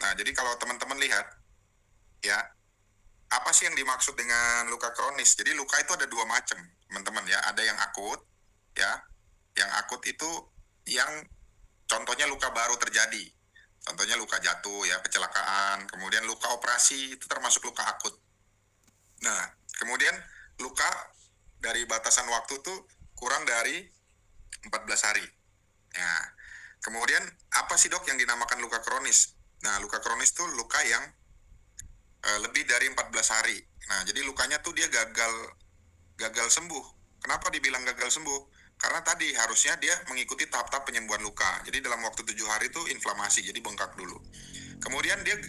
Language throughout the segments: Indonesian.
Nah, jadi kalau teman-teman lihat, ya, apa sih yang dimaksud dengan luka kronis? Jadi luka itu ada dua macam, teman-teman ya. Ada yang akut, ya. Yang akut itu yang contohnya luka baru terjadi. Contohnya luka jatuh ya, kecelakaan, kemudian luka operasi itu termasuk luka akut. Nah, kemudian luka dari batasan waktu tuh kurang dari 14 hari. Nah, kemudian apa sih dok yang dinamakan luka kronis? Nah, luka kronis tuh luka yang lebih dari 14 hari. Nah, jadi lukanya tuh dia gagal sembuh. Kenapa dibilang gagal sembuh? Karena tadi harusnya dia mengikuti tahap-tahap penyembuhan luka. Jadi dalam waktu 7 hari itu inflamasi, jadi bengkak dulu. Kemudian dia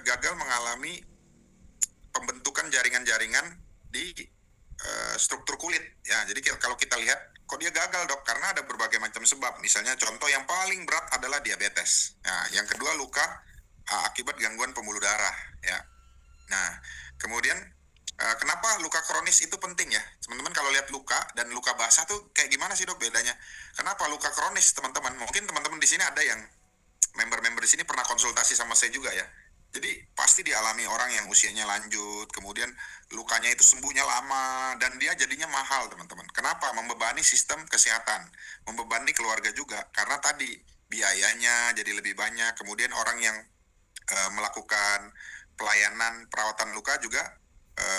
gagal mengalami pembentukan jaringan-jaringan di struktur kulit. Ya, jadi kalau kita lihat, kok dia gagal dok? Karena ada berbagai macam sebab. Misalnya contoh yang paling berat adalah diabetes. Nah, yang kedua luka akibat gangguan pembuluh darah. Ya. Nah, kemudian kenapa luka kronis itu penting ya? Teman-teman kalau lihat luka dan luka basah tuh kayak gimana sih dok bedanya? Kenapa luka kronis teman-teman? Mungkin teman-teman di sini ada yang member-member di sini pernah konsultasi sama saya juga ya. Jadi pasti dialami orang yang usianya lanjut, kemudian lukanya itu sembuhnya lama, dan dia jadinya mahal teman-teman. Kenapa? Membebani sistem kesehatan, membebani keluarga juga, karena tadi biayanya jadi lebih banyak, kemudian orang yang melakukan pelayanan perawatan luka juga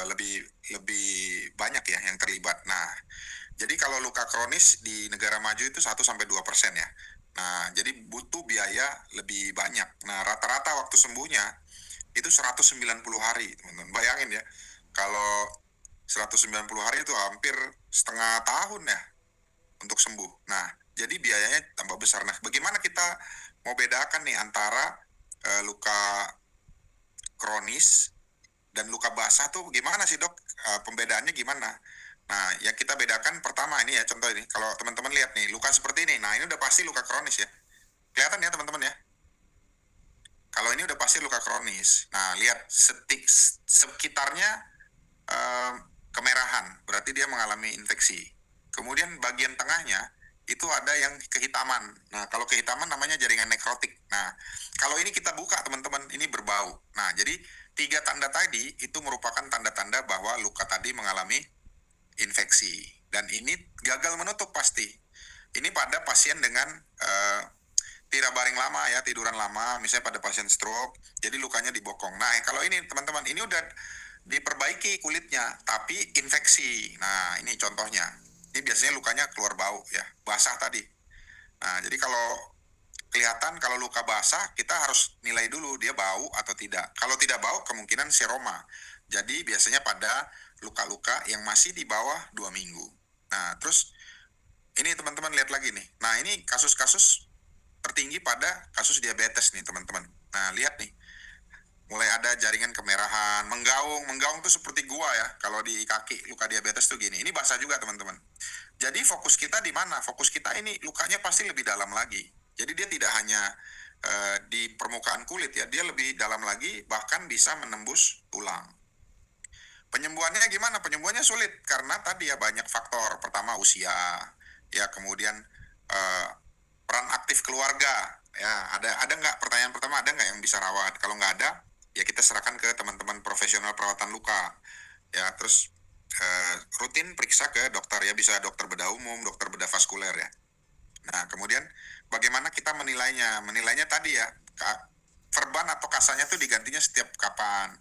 lebih lebih banyak ya yang terlibat. Nah, jadi kalau luka kronis di negara maju itu 1-2% ya. Nah, jadi butuh biaya lebih banyak. Nah, rata-rata waktu sembuhnya itu 190 hari, teman-teman. Bayangin ya, kalau 190 hari itu hampir setengah tahun ya untuk sembuh. Nah, jadi biayanya tambah besar. Nah, bagaimana kita mau bedakan nih antara luka kronis dan luka basah tuh gimana sih dok? Pembedaannya gimana? Nah, yang kita bedakan pertama ini ya, contoh ini. Kalau teman-teman lihat nih, luka seperti ini. Nah, ini udah pasti luka kronis ya. Kelihatan ya teman-teman ya. Kalau ini udah pasti luka kronis. Nah, lihat sekitarnya kemerahan, berarti dia mengalami infeksi. Kemudian bagian tengahnya itu ada yang kehitaman. Nah, kalau kehitaman namanya jaringan nekrotik. Nah, kalau ini kita buka teman-teman, ini berbau. Nah, jadi 3 tanda tadi itu merupakan tanda-tanda bahwa luka tadi mengalami infeksi. Dan ini gagal menutup pasti. Ini pada pasien dengan tidak baring lama ya, tiduran lama, misalnya pada pasien stroke, jadi lukanya di bokong. Nah, kalau ini teman-teman, ini udah diperbaiki kulitnya, tapi infeksi. Nah, ini contohnya. Ini biasanya lukanya keluar bau ya, basah tadi. Nah, jadi kalau kelihatan kalau luka basah, kita harus nilai dulu dia bau atau tidak. Kalau tidak bau, kemungkinan seroma. Jadi biasanya pada luka-luka yang masih di bawah 2 minggu. Nah, terus ini teman-teman lihat lagi nih. Nah, ini kasus-kasus tertinggi pada kasus diabetes nih teman-teman. Nah, lihat nih. Mulai ada jaringan kemerahan, menggaung tuh seperti gua ya. Kalau di kaki luka diabetes tuh gini. Ini basah juga teman-teman. Jadi fokus kita di mana? Fokus kita ini lukanya pasti lebih dalam lagi. Jadi dia tidak hanya di permukaan kulit ya, dia lebih dalam lagi, bahkan bisa menembus tulang. Penyembuhannya gimana? Penyembuhannya sulit karena tadi ya banyak faktor. Pertama usia, ya kemudian peran aktif keluarga. Ya ada nggak, pertanyaan pertama, ada nggak yang bisa rawat? Kalau nggak ada, ya kita serahkan ke teman-teman profesional perawatan luka. Ya terus rutin periksa ke dokter ya, bisa dokter bedah umum, dokter bedah vaskuler ya. Nah, kemudian bagaimana kita menilainya? Menilainya tadi ya, verban atau kasanya tuh digantinya setiap kapan.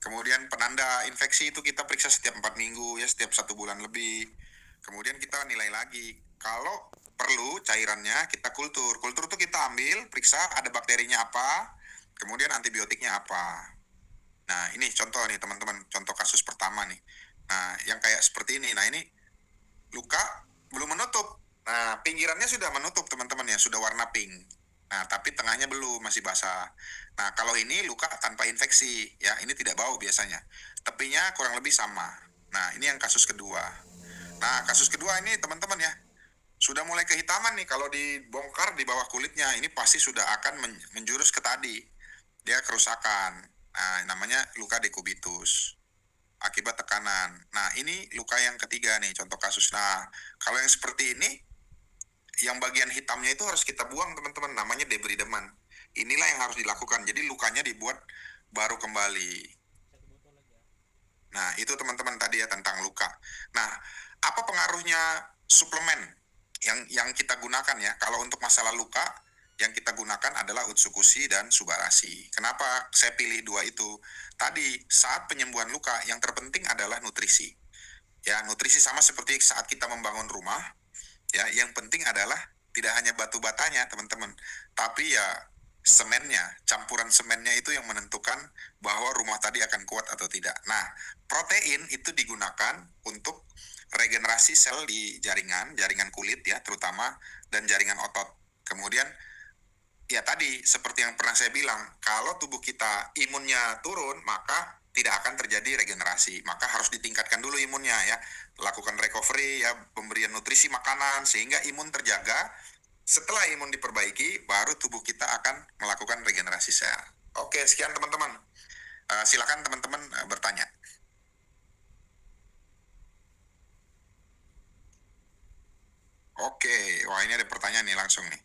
Kemudian penanda infeksi itu kita periksa setiap 4 minggu ya, setiap 1 bulan lebih. Kemudian kita nilai lagi. Kalau perlu cairannya kita kultur. Kultur tuh kita ambil, periksa ada bakterinya apa, kemudian antibiotiknya apa. Nah, ini contoh nih teman-teman, contoh kasus pertama nih. Nah, yang kayak seperti ini. Nah, ini luka belum menutup. Nah, pinggirannya sudah menutup teman-teman ya, sudah warna pink. Nah, tapi tengahnya belum, masih basah. Nah, kalau ini luka tanpa infeksi, ya ini tidak bau biasanya. Tepinya kurang lebih sama. Nah, ini yang kasus kedua. Nah, kasus kedua ini teman-teman ya, sudah mulai kehitaman nih kalau dibongkar di bawah kulitnya. Ini pasti sudah akan menjurus ke tadi. Dia kerusakan. Nah, namanya luka dekubitus akibat tekanan. Nah, ini luka yang ketiga nih, contoh kasus. Nah, kalau yang seperti ini, yang bagian hitamnya itu harus kita buang teman-teman, namanya debrideman. inilah yang harus dilakukan. Jadi lukanya dibuat baru kembali. Nah, itu teman-teman tadi ya tentang luka. Nah, apa pengaruhnya suplemen yang kita gunakan ya? Kalau untuk masalah luka, yang kita gunakan adalah Utsukushi dan Subarashi. Kenapa saya pilih dua itu? Tadi, saat penyembuhan luka, yang terpenting adalah nutrisi. Ya, nutrisi sama seperti saat kita membangun rumah, ya, yang penting adalah tidak hanya batu batanya, teman-teman, tapi ya semennya, campuran semennya itu yang menentukan bahwa rumah tadi akan kuat atau tidak. Nah, protein itu digunakan untuk regenerasi sel di jaringan kulit ya terutama, dan jaringan otot. Kemudian ya tadi seperti yang pernah saya bilang, kalau tubuh kita imunnya turun, maka tidak akan terjadi regenerasi. Maka harus ditingkatkan dulu imunnya ya. Lakukan recovery ya, pemberian nutrisi makanan sehingga imun terjaga. Setelah imun diperbaiki, baru tubuh kita akan melakukan regenerasi sel. Oke, sekian teman-teman. Silakan teman-teman bertanya. Oke, wah ini ada pertanyaan nih langsung nih.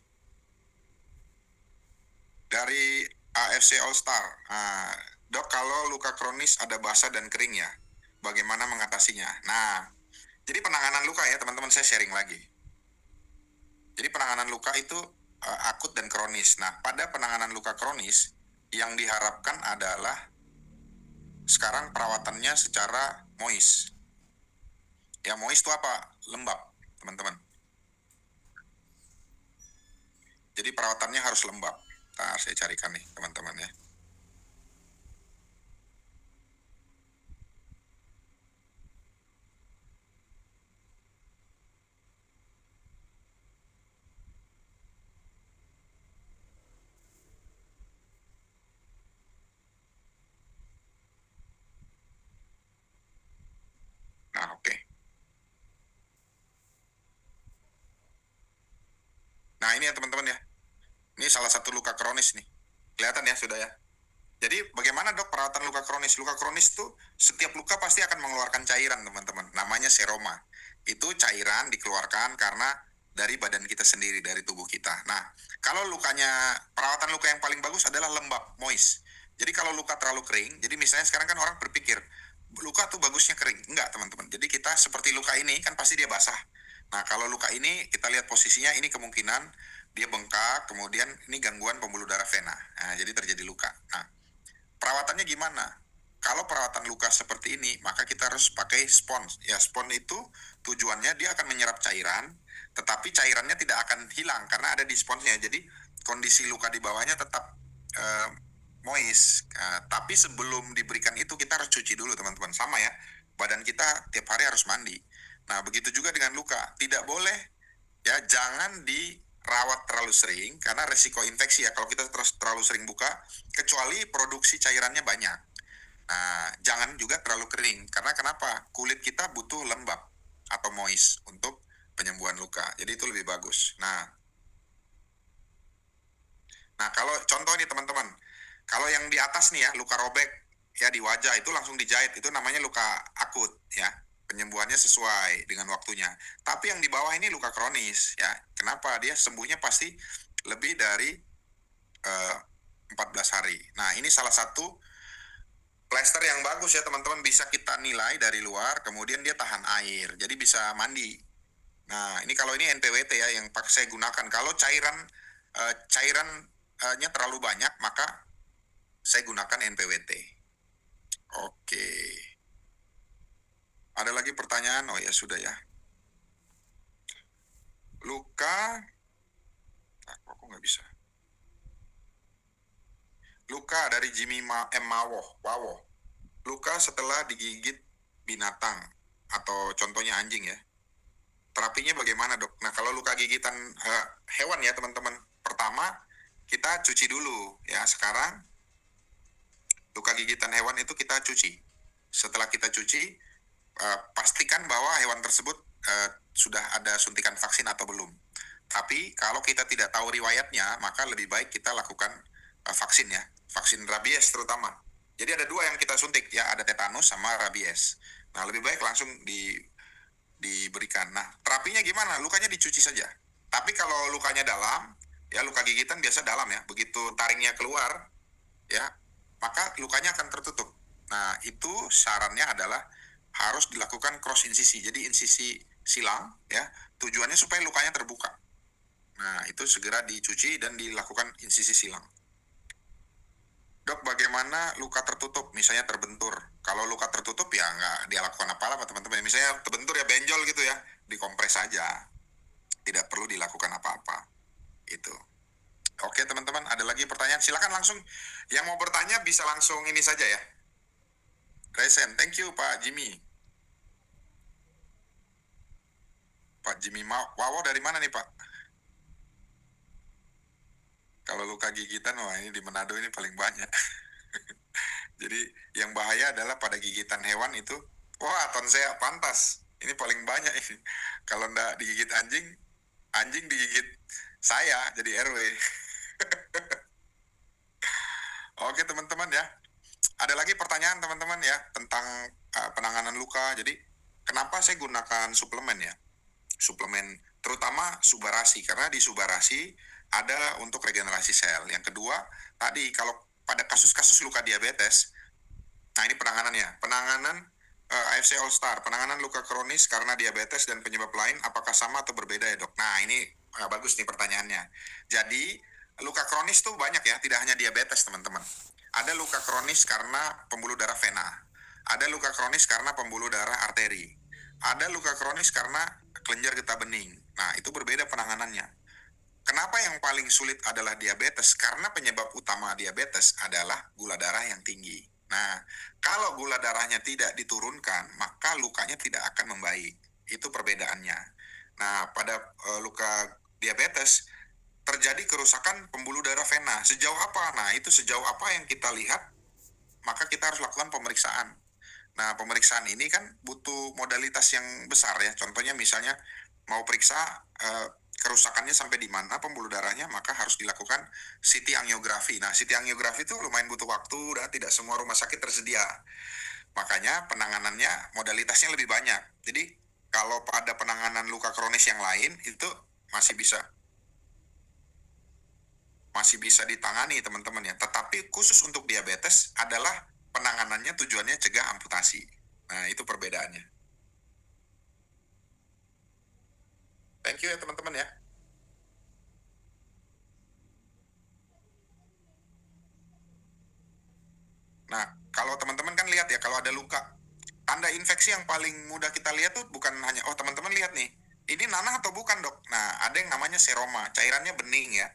Dari AFC All Star. Dok, kalau luka kronis ada basah dan kering ya, bagaimana mengatasinya? Nah, jadi penanganan luka ya teman-teman, saya sharing lagi. Jadi penanganan luka itu akut dan kronis. Nah, pada penanganan luka kronis, yang diharapkan adalah sekarang perawatannya secara moist. Ya, moist itu apa? Lembab, teman-teman. Jadi perawatannya harus lembab. Nah, saya carikan nih, teman-teman ya. Nah, oke. Nah, ini ya teman-teman ya. Ini salah satu luka kronis nih. Kelihatan ya sudah ya. Jadi bagaimana dok perawatan luka kronis? Luka kronis tuh setiap luka pasti akan mengeluarkan cairan teman-teman. Namanya seroma. Itu cairan dikeluarkan karena dari badan kita sendiri, dari tubuh kita. Nah, kalau lukanya, perawatan luka yang paling bagus adalah lembab, moist. Jadi kalau luka terlalu kering, jadi misalnya sekarang kan orang berpikir, luka tuh bagusnya kering. Enggak teman-teman. Jadi kita seperti luka ini, kan pasti dia basah. Nah, kalau luka ini, kita lihat posisinya, ini kemungkinan dia bengkak, kemudian ini gangguan pembuluh darah vena. Nah, jadi terjadi luka. Nah, perawatannya gimana? Kalau perawatan luka seperti ini, maka kita harus pakai spons. Ya, spons itu tujuannya dia akan menyerap cairan, tetapi cairannya tidak akan hilang karena ada di sponsnya. Jadi kondisi luka di bawahnya tetap moist. Tapi sebelum diberikan itu kita harus cuci dulu teman-teman. Sama ya, badan kita tiap hari harus mandi. Nah, begitu juga dengan luka. Tidak boleh ya, jangan dirawat terlalu sering karena resiko infeksi ya kalau kita terus terlalu sering buka, kecuali produksi cairannya banyak. Nah, jangan juga terlalu kering karena kenapa? Kulit kita butuh lembab atau moist untuk penyembuhan luka. Jadi itu lebih bagus. Nah, kalau contoh nih teman-teman, kalau yang di atas nih ya, luka robek ya di wajah itu langsung dijahit, itu namanya luka akut ya. Penyembuhannya sesuai dengan waktunya. Tapi yang di bawah ini luka kronis ya. Kenapa? Dia sembuhnya pasti lebih dari 14 hari. Nah, ini salah satu plester yang bagus ya teman-teman, bisa kita nilai dari luar, kemudian dia tahan air, jadi bisa mandi. Nah, ini kalau ini NPWT ya yang saya gunakan. Kalau cairannya terlalu banyak, maka saya gunakan NPWT. Oke. Ada lagi pertanyaan? Oh ya sudah ya. Luka, kok nggak bisa? Luka dari Jimmy M. Wawoh. Luka setelah digigit binatang atau contohnya anjing ya. Terapinya bagaimana dok? Nah, kalau luka gigitan hewan ya teman-teman, pertama kita cuci dulu ya. Sekarang luka gigitan hewan itu kita cuci. Setelah kita cuci, pastikan bahwa hewan tersebut sudah ada suntikan vaksin atau belum. Tapi kalau kita tidak tahu riwayatnya, maka lebih baik kita lakukan vaksin ya, vaksin rabies terutama. Jadi ada dua yang kita suntik ya, ada tetanus sama rabies. Nah, lebih baik langsung diberikan. Nah, terapinya gimana? Lukanya dicuci saja. Tapi kalau lukanya dalam, Ya, luka gigitan biasa dalam ya. Begitu taringnya keluar, ya, maka lukanya akan tertutup. Nah, itu sarannya adalah harus dilakukan cross insisi. Jadi insisi silang ya, tujuannya supaya lukanya terbuka. Nah, itu segera dicuci dan dilakukan insisi silang. Dok, bagaimana luka tertutup? Misalnya terbentur. Kalau luka tertutup ya nggak dia lakukan apa-apa teman-teman. Misalnya terbentur ya benjol gitu ya, dikompres saja. Tidak perlu dilakukan apa-apa. Itu. Oke teman-teman, ada lagi pertanyaan? Silakan langsung. Yang mau bertanya bisa langsung ini saja ya. Resen, thank you Pak Jimmy. Pak Jimmy Wawo dari mana nih Pak? Kalau luka gigitan, wah ini di Manado ini paling banyak. Jadi yang bahaya adalah pada gigitan hewan itu, wah tonsea pantas. Ini paling banyak ini. Kalau ndak digigit anjing, anjing digigit saya jadi RW. Oke teman-teman ya. Ada lagi pertanyaan teman-teman ya tentang penanganan luka. Jadi kenapa saya gunakan suplemen ya? Suplemen terutama Subarasi, karena di Subarasi ada untuk regenerasi sel. Yang kedua, tadi kalau pada kasus-kasus luka diabetes, nah ini penanganannya. Penanganan AFC All Star, penanganan luka kronis karena diabetes dan penyebab lain, apakah sama atau berbeda ya dok? Nah ini bagus nih pertanyaannya. Jadi luka kronis tuh banyak ya, tidak hanya diabetes teman-teman. Ada luka kronis karena pembuluh darah vena. Ada luka kronis karena pembuluh darah arteri. Ada luka kronis karena kelenjar getah bening. Nah itu berbeda penanganannya. Kenapa yang paling sulit adalah diabetes? Karena penyebab utama diabetes adalah gula darah yang tinggi. Nah, kalau gula darahnya tidak diturunkan, maka lukanya tidak akan membaik. Itu perbedaannya. Nah, pada luka diabetes, terjadi kerusakan pembuluh darah vena. Sejauh apa? Nah, itu sejauh apa yang kita lihat, maka kita harus lakukan pemeriksaan. Nah, pemeriksaan ini kan butuh modalitas yang besar ya. Contohnya misalnya mau periksa kerusakannya sampai di mana pembuluh darahnya, maka harus dilakukan CT angiografi. Nah, CT angiografi itu lumayan butuh waktu dan tidak semua rumah sakit tersedia. Makanya penanganannya modalitasnya lebih banyak. Jadi, kalau pada penanganan luka kronis yang lain itu masih bisa ditangani teman-teman ya. Tetapi khusus untuk diabetes adalah penanganannya tujuannya cegah amputasi. Nah, itu perbedaannya. Thank you ya teman-teman ya. Nah, kalau teman-teman kan lihat ya, kalau ada luka, tanda infeksi yang paling mudah kita lihat tuh bukan hanya, oh teman-teman lihat nih, ini nanah atau bukan dok? Nah, ada yang namanya seroma, cairannya bening ya,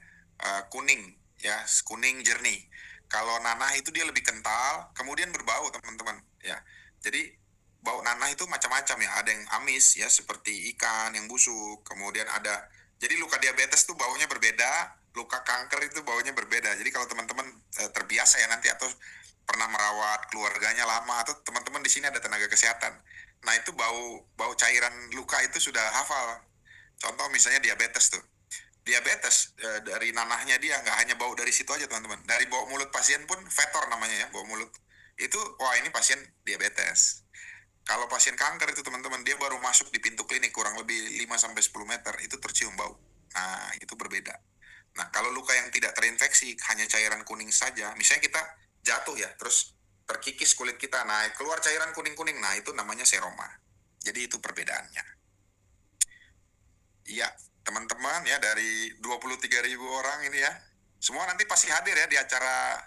kuning ya, kuning jernih. Kalau nanah itu dia lebih kental, kemudian berbau teman-teman ya. Jadi bau nanah itu macam-macam ya, ada yang amis ya seperti ikan yang busuk, kemudian ada, jadi luka diabetes tuh baunya berbeda, luka kanker itu baunya berbeda. Jadi kalau teman-teman terbiasa ya nanti atau pernah merawat keluarganya lama atau teman-teman di sini ada tenaga kesehatan, nah itu bau cairan luka itu sudah hafal. Contoh misalnya diabetes tuh, diabetes dari nanahnya dia nggak hanya bau dari situ aja teman-teman, dari bau mulut pasien pun fetor namanya ya, bau mulut itu, wah ini pasien diabetes. Kalau pasien kanker itu teman-teman, dia baru masuk di pintu klinik kurang lebih 5-10 meter itu tercium bau. Nah itu berbeda. Nah kalau luka yang tidak terinfeksi hanya cairan kuning saja, misalnya kita jatuh ya terus terkikis kulit kita, nah keluar cairan kuning-kuning, nah itu namanya seroma. Jadi itu perbedaannya. Iya teman-teman ya, dari 23.000 orang ini ya, semua nanti pasti hadir ya di acara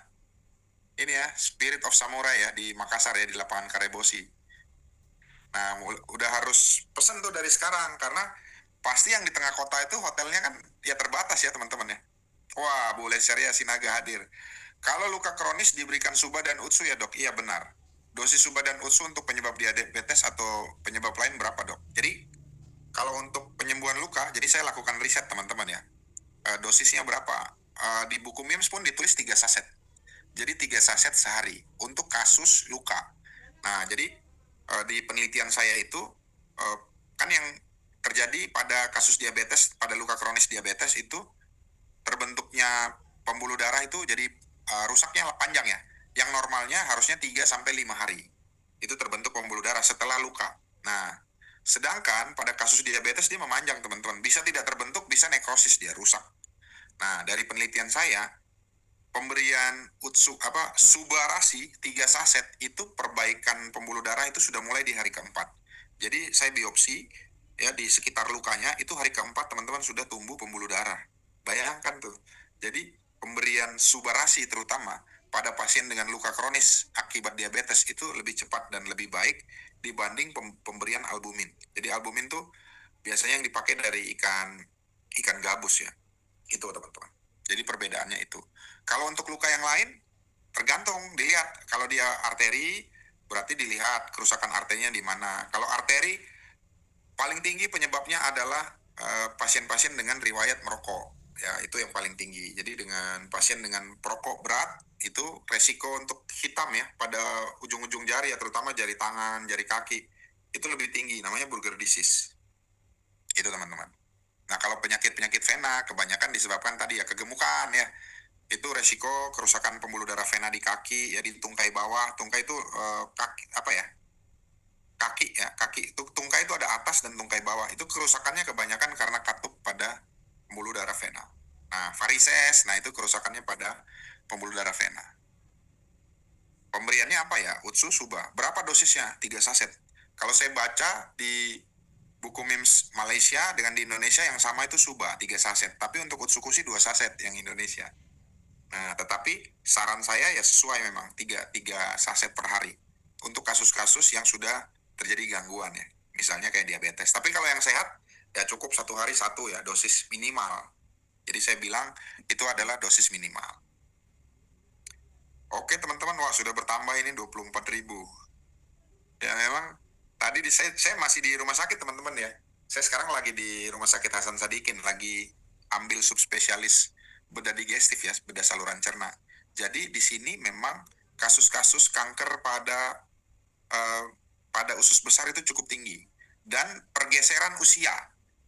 ini ya, Spirit of Samurai ya di Makassar ya, di lapangan Karebosi. Nah udah harus pesen tuh dari sekarang, karena pasti yang di tengah kota itu hotelnya kan ya terbatas ya teman-teman ya. Wah, Bu Leseria Sinaga hadir. Kalau luka kronis diberikan Suba dan Utsu ya dok? Iya benar. Dosis Suba dan Utsu untuk penyebab diabetes atau penyebab lain berapa dok? Jadi kalau untuk penyembuhan luka, jadi saya lakukan riset teman-teman ya. Dosisnya berapa? Di buku MIMS pun ditulis 3 saset. Jadi 3 saset sehari untuk kasus luka. Nah jadi di penelitian saya itu kan yang terjadi pada kasus diabetes, pada luka kronis diabetes itu terbentuknya pembuluh darah itu jadi rusaknya panjang ya. Yang normalnya harusnya 3-5 hari. Itu terbentuk pembuluh darah setelah luka. Nah, sedangkan pada kasus diabetes dia memanjang teman-teman. Bisa tidak terbentuk, bisa nekrosis dia rusak. Nah, dari penelitian saya, pemberian Subarasi 3 saset itu perbaikan pembuluh darah itu sudah mulai di hari keempat. Jadi saya biopsi ya di sekitar lukanya itu hari keempat teman-teman sudah tumbuh pembuluh darah. Bayangkan tuh. Jadi pemberian Subarasi terutama pada pasien dengan luka kronis akibat diabetes itu lebih cepat dan lebih baik dibanding pemberian albumin. Jadi albumin tuh biasanya yang dipakai dari ikan gabus ya. Itu teman-teman. Jadi perbedaannya itu. Kalau untuk luka yang lain, tergantung dilihat. Kalau dia arteri, berarti dilihat kerusakan arterinya di mana. Kalau arteri, paling tinggi penyebabnya adalah pasien-pasien dengan riwayat merokok. Ya, itu yang paling tinggi. Jadi dengan pasien dengan perokok berat, itu resiko untuk hitam ya, pada ujung-ujung jari ya, terutama jari tangan, jari kaki, itu lebih tinggi, namanya Buerger disease. Itu teman-teman. Nah, kalau penyakit-penyakit vena, kebanyakan disebabkan tadi ya kegemukan ya. Itu resiko kerusakan pembuluh darah vena di kaki, ya di tungkai bawah. Tungkai itu kaki, apa ya? Kaki ya, kaki. Tungkai itu ada atas dan tungkai bawah. Itu kerusakannya kebanyakan karena katup pada pembuluh darah vena. Nah, varises, nah itu kerusakannya pada pembuluh darah vena. Pemberiannya apa ya? Utsu Suba. Berapa dosisnya? 3 saset. Kalau saya baca di buku MIMS Malaysia dengan di Indonesia yang sama itu Suba 3 saset. Tapi untuk Utsukushi 2 saset yang Indonesia. Nah, tetapi saran saya ya sesuai memang 3 saset per hari. Untuk kasus-kasus yang sudah terjadi gangguan ya. Misalnya kayak diabetes. Tapi kalau yang sehat ya cukup 1 hari 1 ya, dosis minimal. Jadi saya bilang itu adalah dosis minimal. Oke teman-teman, wah sudah bertambah ini 24.000. Ya memang tadi saya masih di rumah sakit teman-teman ya. Saya sekarang lagi di Rumah Sakit Hasan Sadikin, lagi ambil subspesialis bedah digestif ya, bedah saluran cerna. Jadi di sini memang kasus-kasus kanker pada usus besar itu cukup tinggi. Dan pergeseran usia.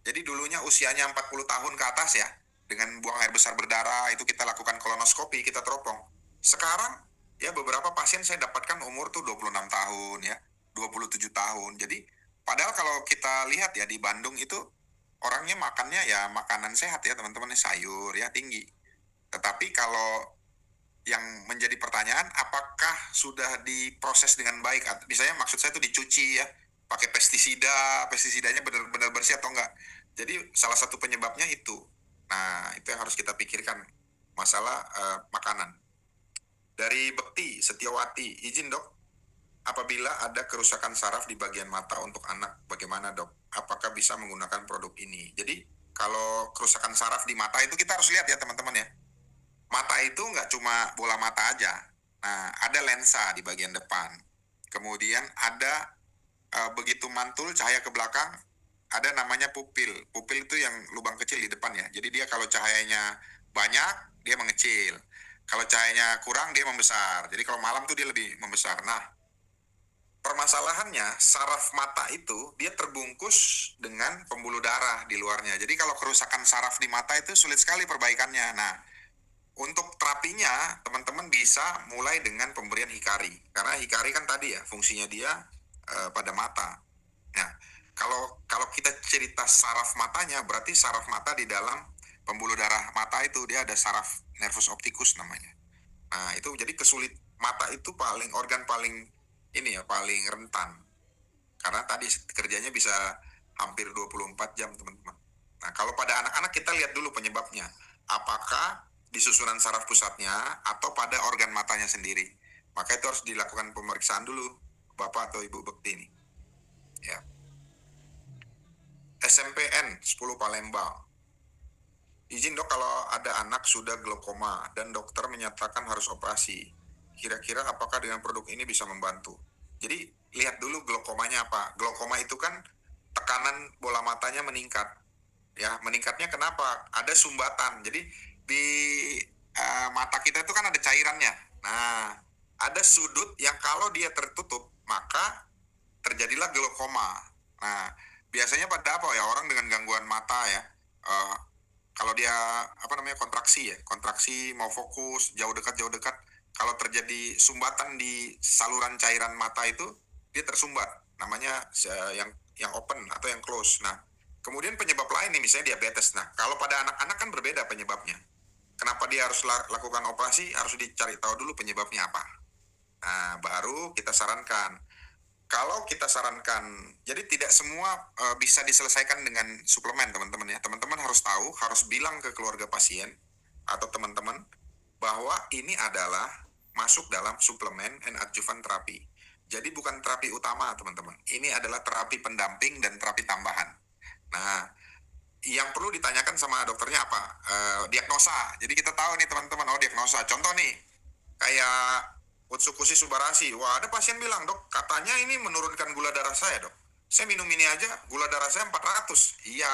Jadi dulunya usianya 40 tahun ke atas ya, dengan buang air besar berdarah, itu kita lakukan kolonoskopi, kita teropong. Sekarang ya beberapa pasien saya dapatkan umur tuh 26 tahun ya, 27 tahun. Jadi padahal kalau kita lihat ya di Bandung itu orangnya makannya ya makanan sehat ya teman-teman, sayur ya tinggi. Tetapi kalau yang menjadi pertanyaan, apakah sudah diproses dengan baik? Misalnya maksud saya itu dicuci ya, pakai pestisidanya benar-benar bersih atau enggak. Jadi salah satu penyebabnya itu. Nah, itu yang harus kita pikirkan, masalah makanan. Dari Bekti Setiawati, izin dok, apabila ada kerusakan saraf di bagian mata untuk anak, bagaimana dok? Apakah bisa menggunakan produk ini? Jadi kalau kerusakan saraf di mata itu kita harus lihat ya teman-teman ya. Mata itu nggak cuma bola mata aja. Nah, ada lensa di bagian depan. Kemudian ada begitu mantul cahaya ke belakang, ada namanya pupil. Pupil itu yang lubang kecil di depan ya. Jadi dia kalau cahayanya banyak, dia mengecil. Kalau cahayanya kurang, dia membesar. Jadi kalau malam tuh dia lebih membesar. Nah, permasalahannya saraf mata itu dia terbungkus dengan pembuluh darah di luarnya. Jadi kalau kerusakan saraf di mata itu sulit sekali perbaikannya. Nah, untuk terapinya, teman-teman bisa mulai dengan pemberian hikari. Karena hikari kan tadi ya, fungsinya dia pada mata. Nah, kalau kita cerita saraf matanya, berarti saraf mata di dalam pembuluh darah mata itu, dia ada saraf nervus opticus namanya. Nah, itu jadi mata itu organ paling ini ya, paling rentan. Karena tadi kerjanya bisa hampir 24 jam, teman-teman. Nah, kalau pada anak-anak kita lihat dulu penyebabnya. Apakah di susunan saraf pusatnya atau pada organ matanya sendiri. Maka itu harus dilakukan pemeriksaan dulu Bapak atau Ibu Bekti ini. Ya. SMPN 10 Palembang. Izin dok, kalau ada anak sudah glaukoma dan dokter menyatakan harus operasi. Kira-kira apakah dengan produk ini bisa membantu? Jadi lihat dulu glaukomanya apa. Glaukoma itu kan tekanan bola matanya meningkat. Ya, meningkatnya kenapa? Ada sumbatan. Jadi di mata kita itu kan ada cairannya. Nah, ada sudut yang kalau dia tertutup, maka terjadilah glaukoma. Nah, biasanya pada apa ya, orang dengan gangguan mata ya, kalau dia kontraksi mau fokus jauh dekat, kalau terjadi sumbatan di saluran cairan mata itu dia tersumbat, namanya yang open atau yang close. Nah, kemudian penyebab lain nih misalnya diabetes. Nah, kalau pada anak-anak kan berbeda penyebabnya. dia harus lakukan operasi, harus dicari tahu dulu penyebabnya apa. Nah, baru kita sarankan. Kalau kita sarankan, jadi tidak semua bisa diselesaikan dengan suplemen, teman-teman ya. Teman-teman harus tahu, harus bilang ke keluarga pasien atau teman-teman bahwa ini adalah masuk dalam suplemen and adjuvant terapi. Jadi bukan terapi utama, teman-teman. Ini adalah terapi pendamping dan terapi tambahan. Nah, yang perlu ditanyakan sama dokternya apa? Diagnosa. Jadi kita tahu nih, teman-teman, oh diagnosa. Contoh nih, kayak Utsukushi Subarashi. Wah, ada pasien bilang, dok, katanya ini menurunkan gula darah saya, dok. Saya minum ini aja, gula darah saya 400. Iya,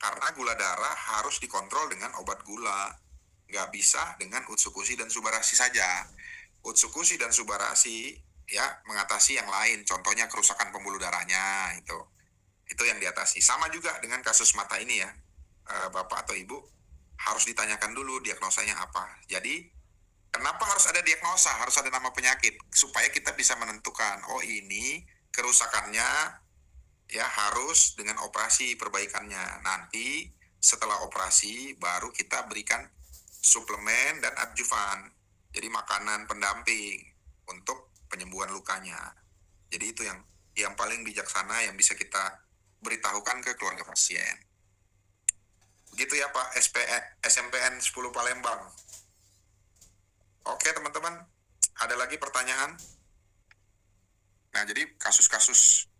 karena gula darah harus dikontrol dengan obat gula. Nggak bisa dengan Utsukushi dan Subarashi saja. Utsukushi dan Subarashi ya mengatasi yang lain. Contohnya kerusakan pembuluh darahnya, itu yang diatasi. Sama juga dengan kasus mata ini ya, Bapak atau Ibu harus ditanyakan dulu diagnosanya apa. Jadi kenapa harus ada diagnosa, harus ada nama penyakit, supaya kita bisa menentukan, oh ini kerusakannya ya harus dengan operasi perbaikannya. Nanti setelah operasi baru kita berikan suplemen dan adjuvan. Jadi makanan pendamping untuk penyembuhan lukanya. Jadi itu yang paling bijaksana yang bisa kita beritahukan ke keluarga pasien. Begitu ya Pak, SMPN 10 Palembang. Oke teman-teman, ada lagi pertanyaan? Nah, jadi kasus-kasus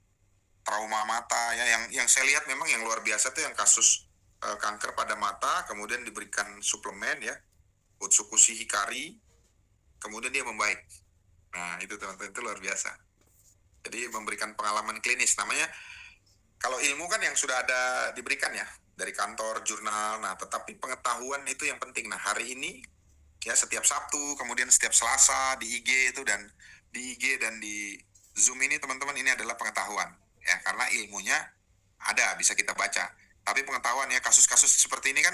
trauma mata ya yang saya lihat memang yang luar biasa tuh yang kasus kanker pada mata, kemudian diberikan suplemen ya, Utsukushi Hikari, kemudian dia membaik. Nah, itu teman-teman, itu luar biasa. Jadi memberikan pengalaman klinis, namanya kalau ilmu kan yang sudah ada diberikan ya dari kantor, jurnal. Nah, tetapi pengetahuan itu yang penting. Nah, hari ini ya setiap Sabtu, kemudian setiap Selasa di IG itu dan di IG dan di Zoom ini teman-teman, ini adalah pengetahuan ya, karena ilmunya ada bisa kita baca. Tapi pengetahuan ya, kasus-kasus seperti ini kan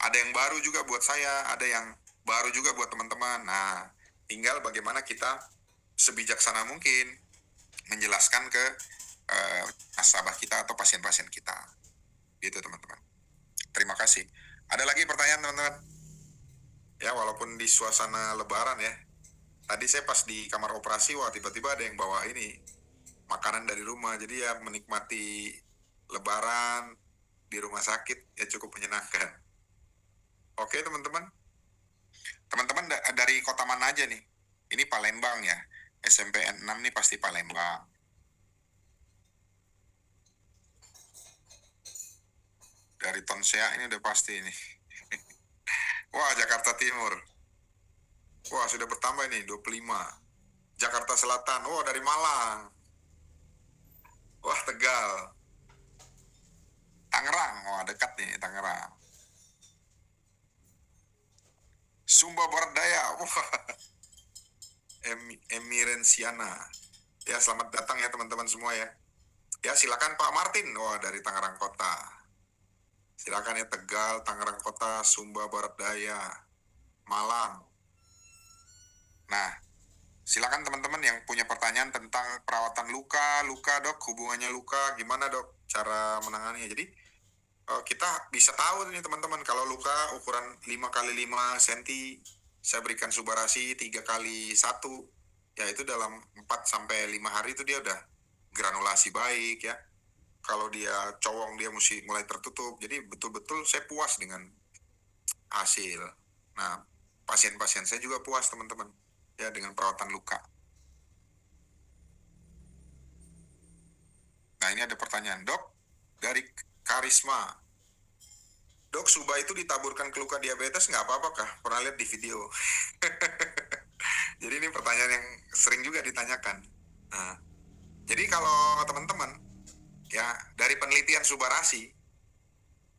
ada yang baru juga buat saya, ada yang baru juga buat teman-teman. Nah, tinggal bagaimana kita sebijaksana mungkin menjelaskan ke nasabah kita atau pasien-pasien kita. Gitu teman-teman. Terima kasih. Ada lagi pertanyaan teman-teman? Ya, walaupun di suasana lebaran ya. Tadi saya pas di kamar operasi, wah tiba-tiba ada yang bawa ini makanan dari rumah. Jadi ya menikmati lebaran di rumah sakit ya cukup menyenangkan. Oke teman-teman. Teman-teman dari kota mana aja nih? Ini Palembang ya. SMPN 6 nih pasti Palembang. Dari Tonsea ini udah pasti nih. Wah, Jakarta Timur. Wah, sudah bertambah nih, 25. Jakarta Selatan. Wah, dari Malang. Wah, Tegal. Tangerang. Wah, dekat nih, Tangerang. Sumba Barat Daya. Wah. Emirensiana. Ya, selamat datang ya teman-teman semua ya. Ya, silakan Pak Martin. Wah, dari Tangerang Kota. Silakan ya, Tegal, Tangerang Kota, Sumba Barat Daya, Malang. Nah, silakan teman-teman yang punya pertanyaan tentang perawatan luka dok, hubungannya luka, gimana dok cara menanganinya. Jadi kita bisa tahu nih teman-teman, kalau luka ukuran 5x5 cm, saya berikan Subarashi 3x1, ya itu dalam 4-5 hari itu dia udah granulasi baik ya. Kalau dia cowong dia mesti mulai tertutup. Jadi betul-betul saya puas dengan hasil. Nah, pasien-pasien saya juga puas teman-teman ya dengan perawatan luka. Nah, ini ada pertanyaan, dok, dari Karisma. Dok, Suba itu ditaburkan ke luka diabetes nggak apa-apa kah? Pernah lihat di video. Jadi ini pertanyaan yang sering juga ditanyakan. Nah, jadi kalau teman-teman ya dari penelitian Subarashi,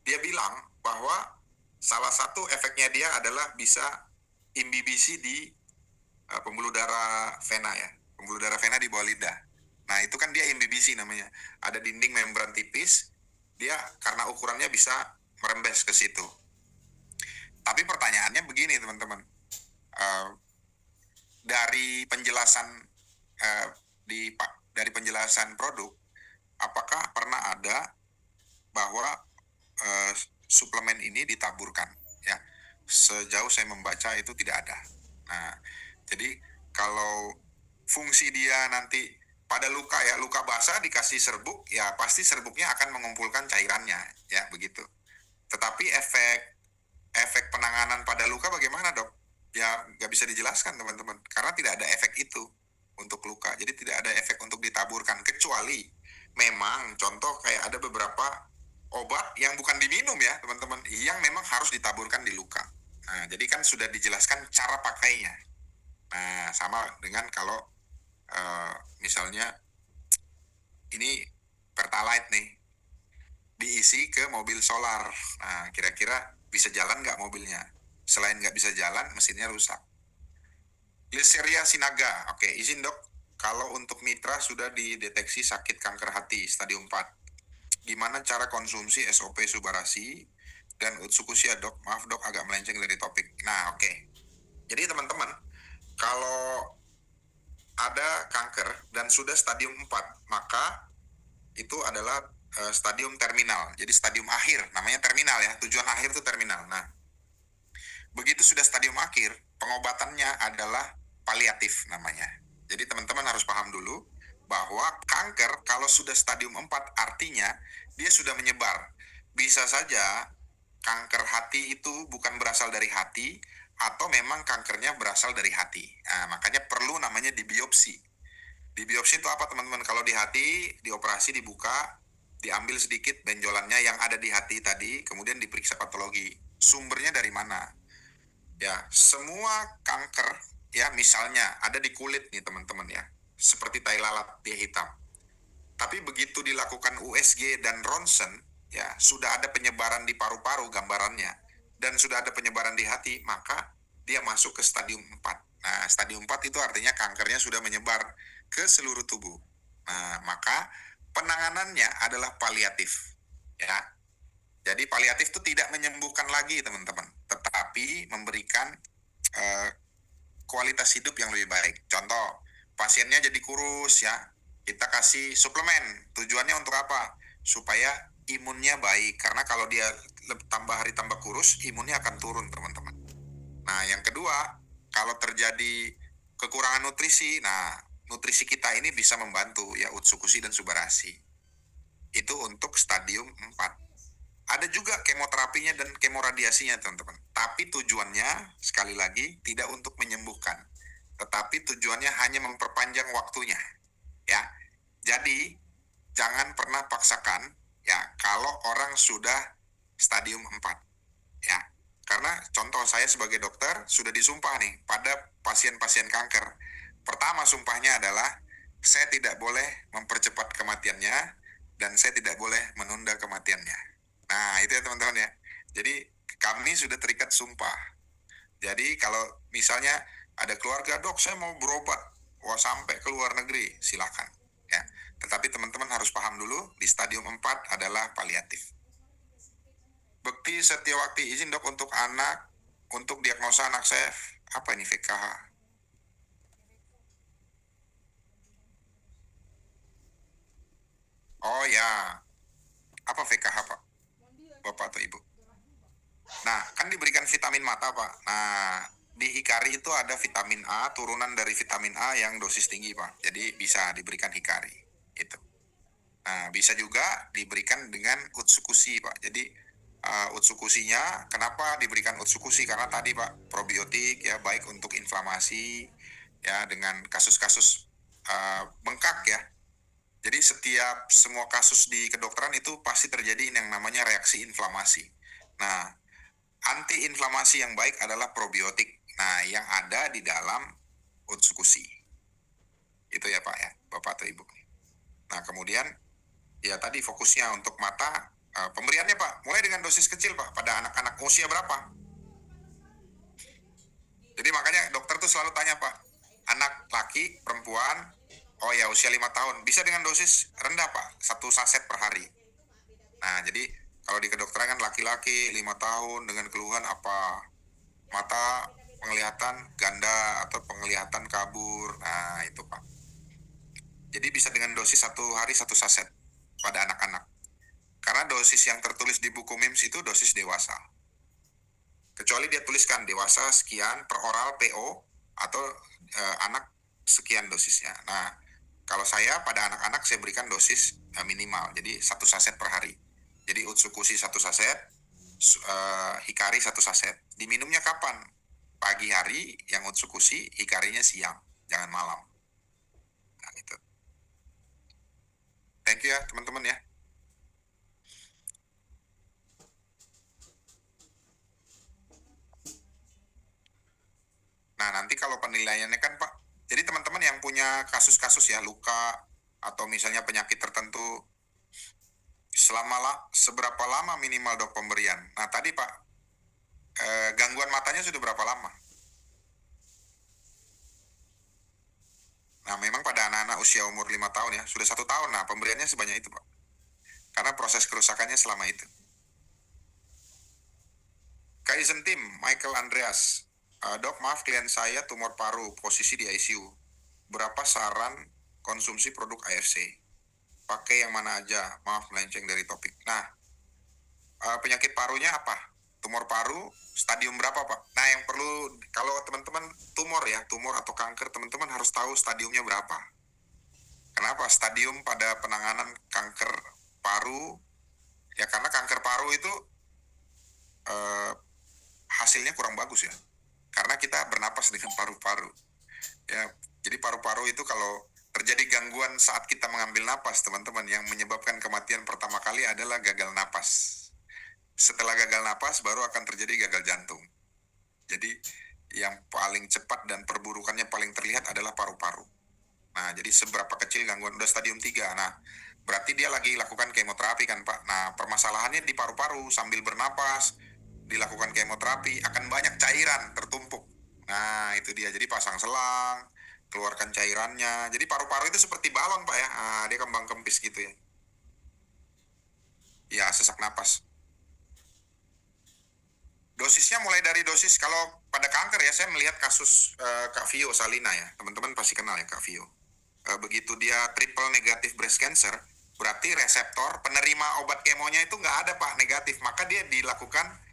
dia bilang bahwa salah satu efeknya dia adalah bisa imbibisi di pembuluh darah vena ya, pembuluh darah vena di bawah lidah. Nah itu kan dia imbibisi namanya, ada dinding membran tipis, dia karena ukurannya bisa merembes ke situ. Tapi pertanyaannya begini teman-teman, dari penjelasan dari penjelasan produk, apakah pernah ada bahwa suplemen ini ditaburkan ya? sejauh saya membaca itu tidak ada. Nah, jadi kalau fungsi dia nanti pada luka ya, luka basah dikasih serbuk, ya pasti serbuknya akan mengumpulkan cairannya, ya begitu. Tetapi efek penanganan pada luka bagaimana, Dok? Ya nggak bisa dijelaskan, teman-teman, karena tidak ada efek itu untuk luka. Jadi tidak ada efek untuk ditaburkan, kecuali memang contoh kayak ada beberapa obat yang bukan diminum ya, teman-teman, yang memang harus ditaburkan di luka. Nah, jadi kan sudah dijelaskan cara pakainya. Nah, sama dengan kalau misalnya ini Pertalite nih, diisi ke mobil solar. Nah, kira-kira bisa jalan nggak mobilnya? Selain nggak bisa jalan, mesinnya rusak. Glyceria sinaga. Oke, izin dok. Kalau untuk mitra sudah dideteksi sakit kanker hati stadium 4. Gimana cara konsumsi SOP Subarasi dan Utsukusia dok? Maaf dok, agak melenceng dari topik. Nah, oke. Jadi teman-teman, kalau ada kanker dan sudah stadium 4, maka itu adalah stadium terminal. Jadi stadium akhir, namanya terminal ya. Tujuan akhir itu terminal. Nah, begitu sudah stadium akhir, pengobatannya adalah paliatif namanya. Jadi teman-teman harus paham dulu bahwa kanker kalau sudah stadium 4 artinya dia sudah menyebar. Bisa saja kanker hati itu bukan berasal dari hati, atau memang kankernya berasal dari hati. Nah, makanya perlu namanya dibiopsi. Di biopsi itu apa teman-teman? Kalau di hati, dioperasi, dibuka, diambil sedikit benjolannya yang ada di hati tadi, kemudian diperiksa patologi. Sumbernya dari mana? Ya, semua kanker, ya misalnya ada di kulit nih teman-teman ya, seperti tai lalat, dia hitam. Tapi begitu dilakukan USG dan ronsen, ya sudah ada penyebaran di paru-paru gambarannya, dan sudah ada penyebaran di hati, maka dia masuk ke stadium 4. Nah, stadium 4 itu artinya kankernya sudah menyebar ke seluruh tubuh. Nah, maka penanganannya adalah paliatif. Ya. Jadi paliatif itu tidak menyembuhkan lagi, teman-teman, tetapi memberikan kualitas hidup yang lebih baik. Contoh, pasiennya jadi kurus ya, kita kasih suplemen. Tujuannya untuk apa? Supaya imunnya baik. Karena kalau dia tambah hari tambah kurus, imunnya akan turun, teman-teman. Nah, yang kedua, kalau terjadi kekurangan nutrisi, nah nutrisi kita ini bisa membantu ya, Utsukushi dan Subarasi. Itu untuk stadium 4. Ada juga kemoterapinya dan kemoradiasinya, teman-teman. Tapi tujuannya, sekali lagi, tidak untuk menyembuhkan. Tetapi tujuannya hanya memperpanjang waktunya. Ya, jadi jangan pernah paksakan ya kalau orang sudah stadium 4. Ya, karena contoh saya sebagai dokter sudah disumpah nih pada pasien-pasien kanker. Pertama sumpahnya adalah saya tidak boleh mempercepat kematiannya dan saya tidak boleh menunda kematiannya. Nah, itu ya teman-teman ya. Jadi kami sudah terikat sumpah. Jadi kalau misalnya ada keluarga, dok saya mau berobat, wah sampai ke luar negeri, silakan. Ya. Tetapi teman-teman harus paham dulu, di stadium 4 adalah paliatif. Bekti Setiawakti, izin dok untuk anak, untuk diagnosa anak saya, apa ini VKH? Oh ya, apa VKH Pak? Bapak atau Ibu? Nah, kan diberikan vitamin mata, Pak. Nah, di Hikari itu ada vitamin A, turunan dari vitamin A yang dosis tinggi, Pak. Jadi bisa diberikan Hikari. Itu. Nah, bisa juga diberikan dengan Utsukushi, Pak. Jadi, Utsukushinya, kenapa diberikan Utsukushi? Karena tadi, Pak, probiotik, ya, baik untuk inflamasi, ya, dengan kasus-kasus bengkak, ya. Jadi semua kasus di kedokteran itu pasti terjadi yang namanya reaksi inflamasi. Nah, antiinflamasi yang baik adalah probiotik. Nah, yang ada di dalam Utsukushi. Itu ya Pak ya, Bapak atau Ibu. Nah, kemudian ya tadi fokusnya untuk mata, pemberiannya Pak, mulai dengan dosis kecil Pak, pada anak-anak usia berapa? Jadi makanya dokter tuh selalu tanya Pak, anak laki, perempuan, oh ya usia 5 tahun, bisa dengan dosis rendah Pak, 1 saset per hari. Nah, jadi kalau di kedokteran kan laki-laki 5 tahun dengan keluhan apa? Mata penglihatan ganda atau penglihatan kabur. Nah, itu Pak. Jadi bisa dengan dosis 1 hari 1 saset pada anak-anak. Karena dosis yang tertulis di buku MIMS itu dosis dewasa. Kecuali dia tuliskan dewasa sekian per oral PO atau anak sekian dosisnya. Nah, kalau saya pada anak-anak saya berikan dosis minimal, jadi 1 saset per hari. Jadi Utsukushi 1 saset, Hikari 1 saset. Diminumnya kapan? Pagi hari yang Utsukushi, Hikarinya siang, jangan malam. Nah, itu. Thank you ya teman-teman ya. Nah, nanti kalau penilaiannya kan Pak, jadi teman-teman yang punya kasus-kasus ya luka atau misalnya penyakit tertentu, seberapa lama minimal dok pemberian? Nah tadi Pak, gangguan matanya sudah berapa lama? Nah memang pada anak-anak usia umur 5 tahun ya, sudah 1 tahun, nah pemberiannya sebanyak itu Pak. Karena proses kerusakannya selama itu. Kaizen Team, Michael Andreas. Dok, maaf klien saya tumor paru, posisi di ICU. Berapa saran konsumsi produk AFC? Pakai yang mana aja? Maaf melenceng dari topik. Nah, penyakit parunya apa? Tumor paru, stadium berapa Pak? Nah yang perlu, kalau teman-teman tumor ya, tumor atau kanker, teman-teman harus tahu stadiumnya berapa. Kenapa? Stadium pada penanganan kanker paru, ya karena kanker paru itu hasilnya kurang bagus ya. Karena kita bernapas dengan paru-paru. Ya, jadi paru-paru itu kalau terjadi gangguan saat kita mengambil napas, teman-teman, yang menyebabkan kematian pertama kali adalah gagal napas. Setelah gagal napas, baru akan terjadi gagal jantung. Jadi, yang paling cepat dan perburukannya paling terlihat adalah paru-paru. Nah, jadi seberapa kecil gangguan, udah stadium 3. Nah, berarti dia lagi lakukan kemoterapi kan, Pak. Nah, permasalahannya di paru-paru, sambil bernapas, dilakukan kemoterapi, akan banyak cairan tertumpuk. Nah, itu dia. Jadi pasang selang, keluarkan cairannya. Jadi paru-paru itu seperti balon, Pak ya. Nah, dia kembang kempis gitu ya. Ya, sesak napas. Dosisnya mulai dari dosis, kalau pada kanker ya, saya melihat kasus Kak Vio Salina ya. Teman-teman pasti kenal ya Kak Vio. Begitu dia triple negatif breast cancer, berarti reseptor penerima obat kemonya itu nggak ada Pak, negatif. Maka dia dilakukan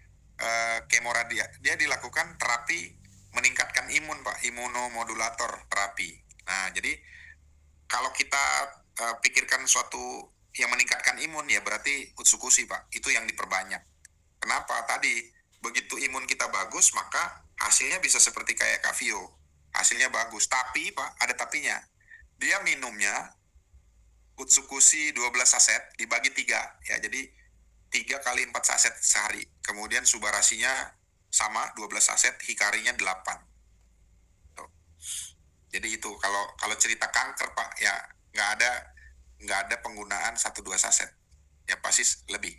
kemoradia. Dia dilakukan terapi meningkatkan imun Pak, imunomodulator terapi. Nah, jadi kalau kita pikirkan suatu yang meningkatkan imun ya berarti Utsukushi Pak, itu yang diperbanyak. Kenapa? Tadi begitu imun kita bagus maka hasilnya bisa seperti kayak Kak Vio. Hasilnya bagus, tapi Pak, ada tapinya. Dia minumnya Utsukushi 12 saset dibagi 3 ya. Jadi 3 kali 4 saset sehari. Kemudian subarasinya sama 12 saset, Hikarinya 8. Tuh. Jadi itu kalau cerita kanker Pak ya nggak ada penggunaan 1-2 saset. Ya pasti lebih.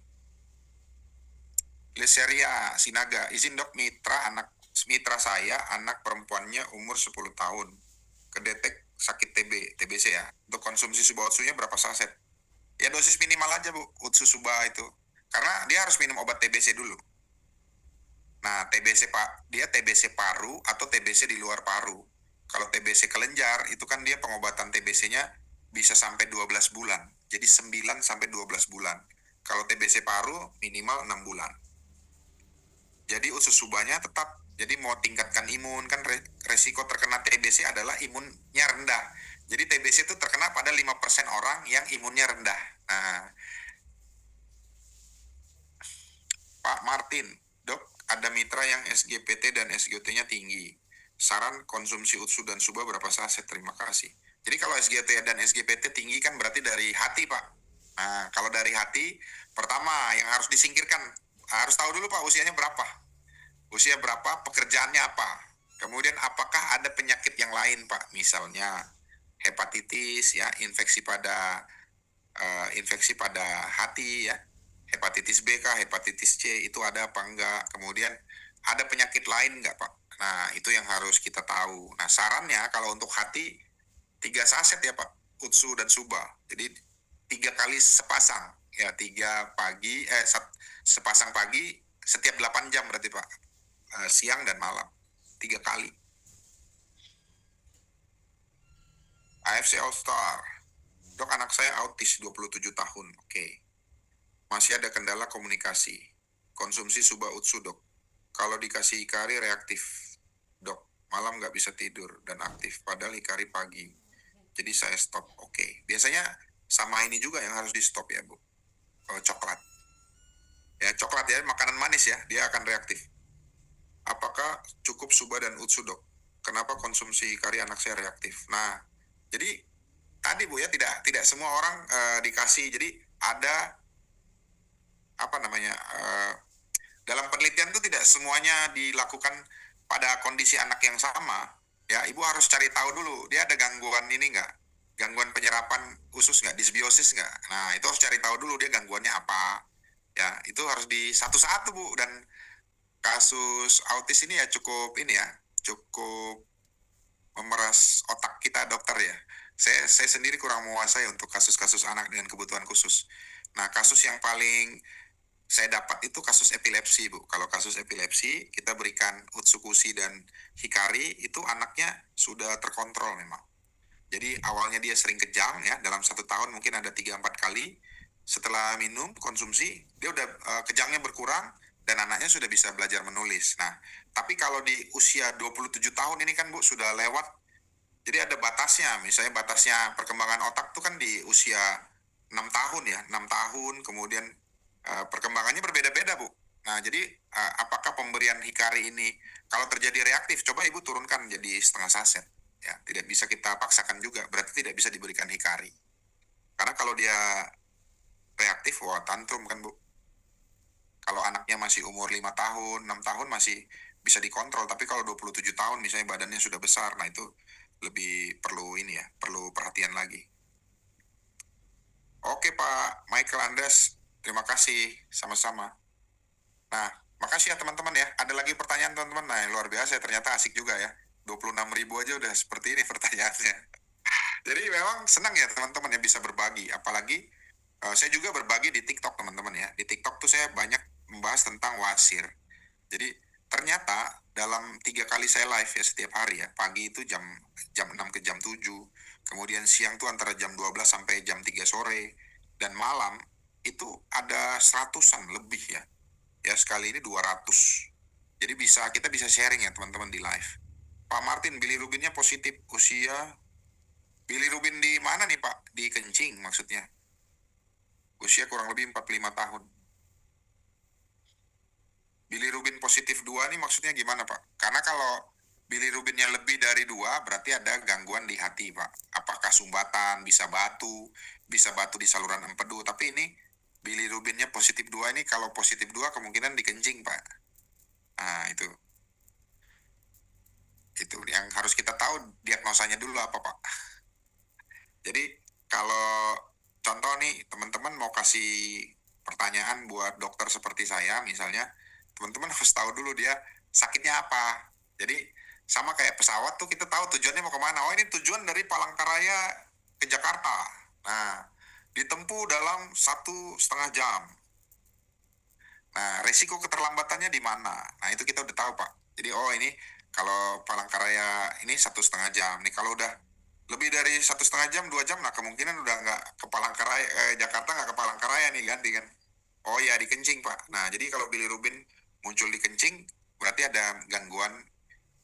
Leseria Sinaga, izin dok, mitra saya anak perempuannya umur 10 tahun. Kedetek sakit TBC ya. Untuk konsumsi suba utsunya berapa saset? Ya dosis minimal aja Bu, utsu suba itu. Karena dia harus minum obat TBC dulu. Nah, TBC Pak, dia TBC paru atau TBC di luar paru. Kalau TBC kelenjar itu kan dia pengobatan TBC-nya bisa sampai 12 bulan. Jadi 9 sampai 12 bulan. Kalau TBC paru minimal 6 bulan. Jadi usus subanya tetap, jadi mau tingkatkan imun, kan resiko terkena TBC adalah imunnya rendah. Jadi TBC itu terkena pada 5% orang yang imunnya rendah. Nah, Pak Martin, dok, ada mitra yang SGPT dan SGOT-nya tinggi. Saran konsumsi utsu dan suba berapa saset? Terima kasih. Jadi kalau SGT dan SGPT tinggi kan berarti dari hati Pak. Nah, kalau dari hati, pertama yang harus disingkirkan, harus tahu dulu Pak usianya berapa. Usia berapa, pekerjaannya apa. Kemudian apakah ada penyakit yang lain Pak. Misalnya hepatitis ya, infeksi pada hati ya. Hepatitis B kah, hepatitis C itu ada apa enggak. Kemudian ada penyakit lain enggak Pak. Nah itu yang harus kita tahu. Nah sarannya kalau untuk hati 3 saset ya Pak, utsu dan suba. Jadi 3 kali sepasang ya, 3 pagi sepasang pagi setiap 8 jam berarti Pak, siang dan malam 3 kali. AFC All Star, dok anak saya autis 27 tahun, oke. Masih ada kendala komunikasi, konsumsi suba utsu dok. Kalau dikasih Hikari reaktif, dok. Malam nggak bisa tidur dan aktif, padahal Hikari pagi. Jadi saya stop. Oke. Biasanya sama ini juga yang harus di stop ya, Bu. Coklat. Ya, coklat ya, makanan manis ya, dia akan reaktif. Apakah cukup Suba dan Utsu, dok? Kenapa konsumsi Hikari anak saya reaktif? Nah, jadi tadi Bu ya, tidak semua orang dikasih. Jadi ada apa namanya, dalam penelitian itu tidak semuanya dilakukan pada kondisi anak yang sama. Ya, ibu harus cari tahu dulu dia ada gangguan ini nggak, gangguan penyerapan usus nggak, disbiosis nggak. Nah, itu harus cari tahu dulu dia gangguannya apa. Ya, itu harus di satu-satu Bu. Dan kasus autis ini ya cukup ini ya, cukup memeras otak kita dokter ya. Saya sendiri kurang menguasai untuk kasus-kasus anak dengan kebutuhan khusus. Nah, kasus yang paling saya dapat itu kasus epilepsi, Bu. Kalau kasus epilepsi, kita berikan Utsukushi dan Hikari, itu anaknya sudah terkontrol memang. Jadi awalnya dia sering kejang ya, dalam 1 tahun mungkin ada 3-4 kali. Setelah minum, konsumsi, dia udah kejangnya berkurang, dan anaknya sudah bisa belajar menulis. Nah, tapi kalau di usia 27 tahun ini kan, Bu, sudah lewat. Jadi ada batasnya, misalnya batasnya perkembangan otak itu kan di usia 6 tahun ya, 6 tahun, kemudian perkembangannya berbeda-beda, Bu. Nah, jadi apakah pemberian Hikari ini, kalau terjadi reaktif, coba Ibu turunkan jadi setengah saset. Ya, tidak bisa kita paksakan juga, berarti tidak bisa diberikan Hikari. Karena kalau dia reaktif, wah tantrum kan, Bu. Kalau anaknya masih umur 5 tahun, 6 tahun masih bisa dikontrol, tapi kalau 27 tahun misalnya badannya sudah besar, nah itu lebih perlu ini ya, perlu perhatian lagi. Oke Pak Michael Andes, terima kasih, sama-sama. Nah, makasih ya teman-teman ya. Ada lagi pertanyaan teman-teman? Nah, luar biasa ya, ternyata asik juga ya. 26.000 aja udah seperti ini pertanyaannya. Jadi memang senang ya teman-teman ya bisa berbagi. Apalagi saya juga berbagi di TikTok teman-teman ya. Di TikTok tuh saya banyak membahas tentang wasir. Jadi ternyata dalam 3 kali saya live ya setiap hari ya. Pagi itu jam 6 ke jam 7. Kemudian siang tuh antara jam 12 sampai jam 3 sore. Dan malam itu ada 100-an lebih ya. Ya sekali ini 200. Jadi kita bisa sharing ya teman-teman di live. Pak Martin, bilirubinnya positif. Usia bilirubin di mana nih Pak? Di kencing maksudnya. Usia kurang lebih 45 tahun. Bilirubin positif 2 nih maksudnya gimana Pak? Karena kalau bilirubinnya lebih dari 2 berarti ada gangguan di hati Pak. Apakah sumbatan, bisa batu di saluran empedu. Tapi ini bilirubinnya positif 2 ini, kalau positif 2 kemungkinan di kencing Pak. Nah itu yang harus kita tahu diagnosanya dulu apa Pak. Jadi kalau contoh nih teman-teman mau kasih pertanyaan buat dokter seperti saya misalnya, teman-teman harus tahu dulu dia sakitnya apa. Jadi sama kayak pesawat tuh, kita tahu tujuannya mau kemana. Oh ini tujuan dari Palangkaraya ke Jakarta. Nah ditempuh dalam 1,5 jam. Nah resiko keterlambatannya di mana? Nah itu kita udah tahu Pak. Jadi oh ini kalau Palangkaraya ini 1,5 jam. Nih kalau udah lebih dari 1,5 jam, 2 jam, nah kemungkinan udah nggak ke Palangkaraya, Jakarta nggak ke Palangkaraya nih, ganti kan. Oh ya di kencing Pak. Nah jadi kalau bilirubin muncul di kencing berarti ada gangguan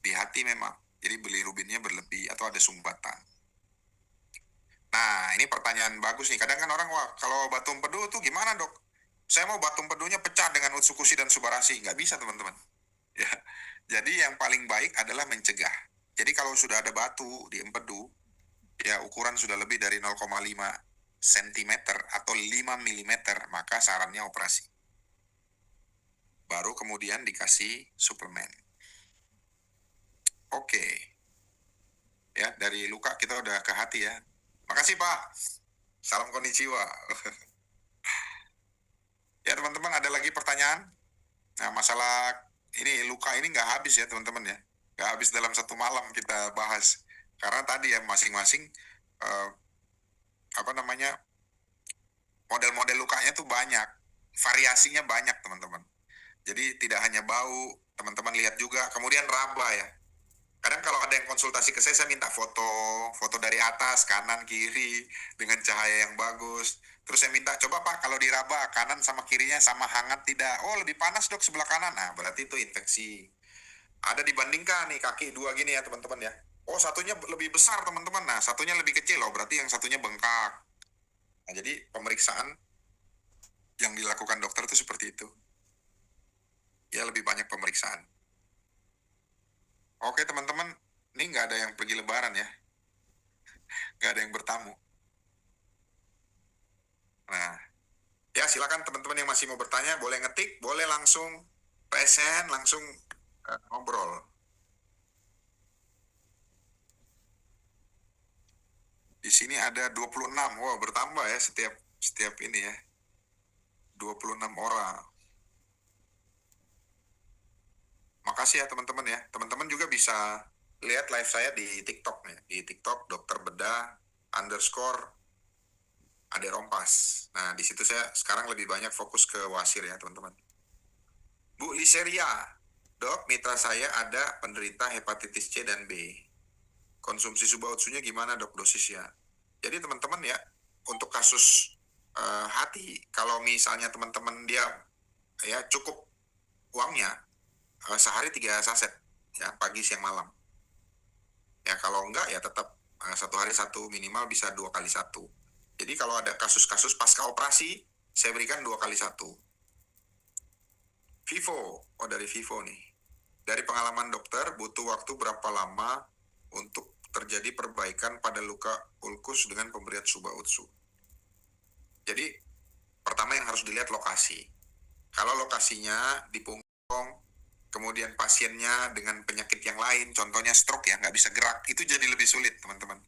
di hati memang. Jadi bilirubinnya berlebih atau ada sumbatan. Nah ini pertanyaan bagus nih. Kadang kan orang, wah kalau batu empedu tuh gimana dok? Saya mau batu empedunya pecah dengan Utsukushi dan Subarasi. Nggak bisa teman-teman. Ya. Jadi yang paling baik adalah mencegah. Jadi kalau sudah ada batu di empedu, ya ukuran sudah lebih dari 0,5 cm atau 5 mm, maka sarannya operasi. Baru kemudian dikasih suplemen. Oke. Ya, dari luka kita udah ke hati ya. Makasih Pak. Salam konnichiwa. Ya teman-teman, ada lagi pertanyaan? Nah masalah ini luka ini nggak habis ya teman-teman ya. Nggak habis dalam 1 malam kita bahas. Karena tadi ya masing-masing model-model lukanya tuh banyak, variasinya banyak teman-teman. Jadi tidak hanya bau, teman-teman lihat juga, kemudian raba ya. Kadang kalau ada yang konsultasi ke saya minta foto dari atas, kanan, kiri, dengan cahaya yang bagus. Terus saya minta, coba Pak kalau diraba kanan sama kirinya sama hangat tidak? Oh lebih panas dok sebelah kanan. Nah berarti itu infeksi. Ada dibandingkan nih kaki dua gini ya teman-teman ya. Oh satunya lebih besar teman-teman. Nah satunya lebih kecil loh. Berarti yang satunya bengkak. Nah jadi pemeriksaan yang dilakukan dokter itu seperti itu. Ya lebih banyak pemeriksaan. Oke teman-teman, ini nggak ada yang pergi lebaran ya. Nggak ada yang bertamu. Nah, ya silakan teman-teman yang masih mau bertanya, boleh ngetik, boleh langsung present, langsung ngobrol. Di sini ada 26. Wow, bertambah ya setiap ini ya. 26 orang. Makasih ya teman-teman ya. Teman-teman juga bisa lihat live saya di TikTok nih. Di TikTok Dokter Bedah underscore Ade Rompas. Nah, di situ saya sekarang lebih banyak fokus ke wasir ya teman-teman. Bu Liseria, dok, mitra saya ada penderita hepatitis C dan B. Konsumsi Subautsunya gimana dok dosisnya? Jadi teman-teman ya, untuk kasus hati, kalau misalnya teman-teman dia ya cukup uangnya, sehari 3 saset, ya pagi siang malam. Ya kalau enggak ya tetap satu hari satu, minimal bisa 2 kali 1. Jadi kalau ada kasus-kasus pasca operasi, saya berikan 2 kali 1. Vivo, oh dari Vivo nih. Dari pengalaman dokter, butuh waktu berapa lama untuk terjadi perbaikan pada luka ulkus dengan pemberian Subautsu? Jadi, pertama yang harus dilihat lokasi. Kalau lokasinya di punggung, kemudian pasiennya dengan penyakit yang lain, contohnya stroke ya, nggak bisa gerak, itu jadi lebih sulit teman-teman.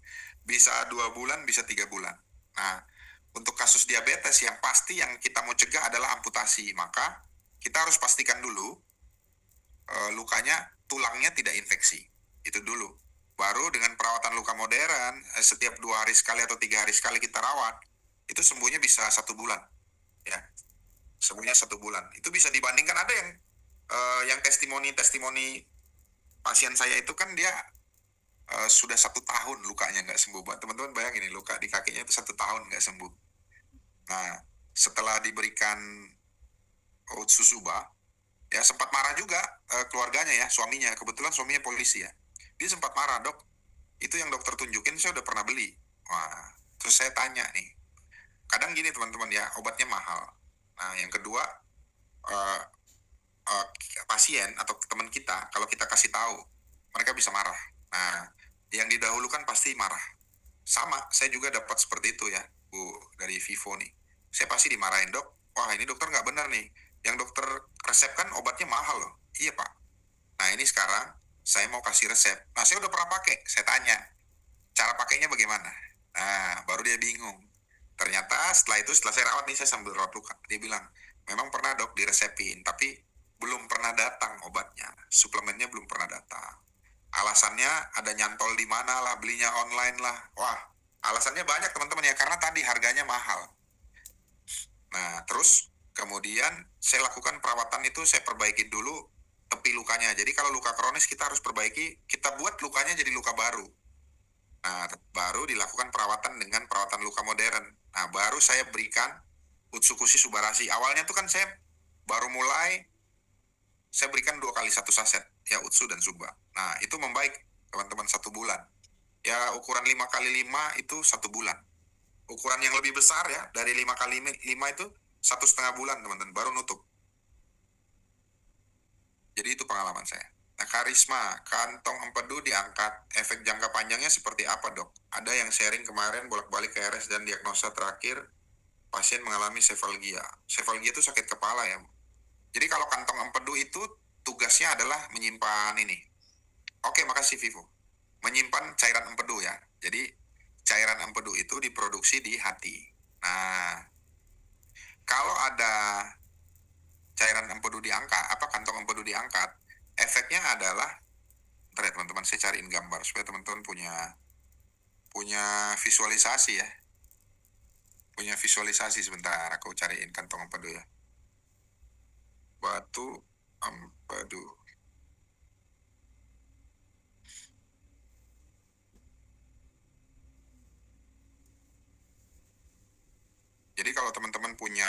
Bisa 2 bulan, bisa 3 bulan. Nah, untuk kasus diabetes yang pasti yang kita mau cegah adalah amputasi. Maka kita harus pastikan dulu lukanya, tulangnya tidak infeksi. Itu dulu. Baru dengan perawatan luka modern, setiap 2 hari sekali atau 3 hari sekali kita rawat, itu sembuhnya bisa 1 bulan. Ya, sembuhnya 1 bulan. Itu bisa dibandingkan ada yang testimoni pasien saya itu kan dia sudah 1 tahun lukanya nggak sembuh. Teman-teman bayangin nih, luka di kakinya itu 1 tahun nggak sembuh. Nah, setelah diberikan Otsusuba, ya sempat marah juga keluarganya ya, suaminya. Kebetulan suaminya polisi ya. Dia sempat marah, dok. Itu yang dokter tunjukin saya udah pernah beli. Wah, terus saya tanya nih. Kadang gini teman-teman ya, obatnya mahal. Nah, yang kedua, eh, eh, pasien atau teman kita, kalau kita kasih tahu, mereka bisa marah. Nah, yang didahulukan pasti marah. Sama, saya juga dapat seperti itu ya, Bu, dari Vivo nih. Saya pasti dimarahin, dok. Wah, ini dokter nggak benar nih. Yang dokter resepkan obatnya mahal loh. Iya, Pak. Nah, ini sekarang saya mau kasih resep. Nah, saya udah pernah pakai. Saya tanya, cara pakainya bagaimana? Nah, baru dia bingung. Ternyata setelah saya rawat nih, saya sambil rawat luka. Dia bilang, memang pernah dok diresepin, tapi belum pernah datang obatnya. Suplemennya belum pernah datang. Alasannya ada nyantol di mana lah, belinya online lah. Wah, alasannya banyak teman-teman ya, karena tadi harganya mahal. Nah, terus kemudian saya lakukan perawatan itu, saya perbaiki dulu tepi lukanya. Jadi kalau luka kronis kita harus perbaiki, kita buat lukanya jadi luka baru. Nah, baru dilakukan perawatan dengan perawatan luka modern. Nah, baru saya berikan Utsukushi Subarashi. Awalnya tuh kan saya baru mulai, saya berikan 2 kali 1 saset, ya Utsu dan Suba. Nah, itu membaik teman-teman 1 bulan. Ya, ukuran 5 kali 5 itu 1 bulan. Ukuran yang lebih besar ya, dari 5 kali 5 itu 1,5 bulan teman-teman, baru nutup. Jadi itu pengalaman saya. Nah, karisma, kantong empedu diangkat. Efek jangka panjangnya seperti apa dok? Ada yang sharing kemarin bolak-balik ke RS dan diagnosa terakhir pasien mengalami sefalgia. Sefalgia itu sakit kepala ya. Jadi kalau kantong empedu itu tugasnya adalah menyimpan ini. Oke, makasih Vivo. Menyimpan cairan empedu ya. Jadi cairan empedu itu diproduksi di hati. Nah, kalau ada cairan empedu diangkat, kantong empedu diangkat, efeknya adalah, ntar ya teman-teman saya cariin gambar supaya teman-teman punya punya visualisasi ya. Punya visualisasi sebentar, aku cariin kantong empedu ya. Batu empedu. Jadi kalau teman-teman punya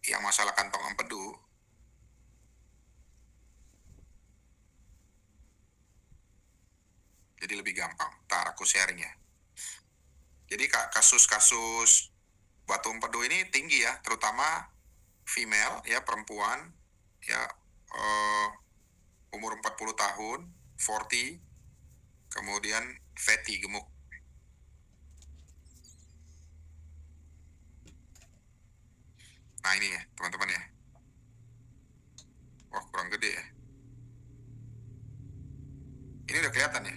yang masalah kantong empedu, jadi lebih gampang. Ntar aku sharing ya. Jadi kasus-kasus batu empedu ini tinggi ya, terutama female ya, perempuan ya, umur 40 tahun, 40, kemudian fatty, gemuk. Nah ini ya teman-teman ya. Wah kurang gede ya. Ini udah kelihatan ya.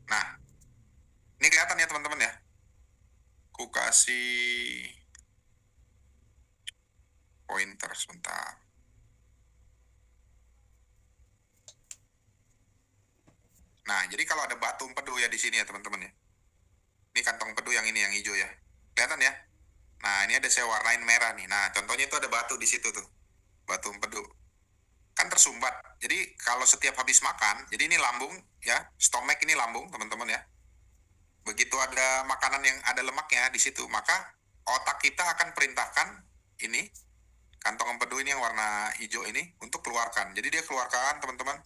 Nah ini kelihatan ya teman-teman ya. Ku kasih pointer sebentar. Nah jadi kalau ada batu empedu ya di sini ya teman-teman ya. Ini kantong empedu yang ini yang hijau ya. Kelihatan ya. Nah ini ada saya warnain merah nih. Nah contohnya itu ada batu di situ tuh. Batu empedu. Kan tersumbat. Jadi kalau setiap habis makan, jadi ini lambung ya, stomach ini lambung teman-teman ya. Begitu ada makanan yang ada lemaknya di situ, maka otak kita akan perintahkan ini kantong empedu ini yang warna hijau ini untuk keluarkan. Jadi dia keluarkan teman-teman.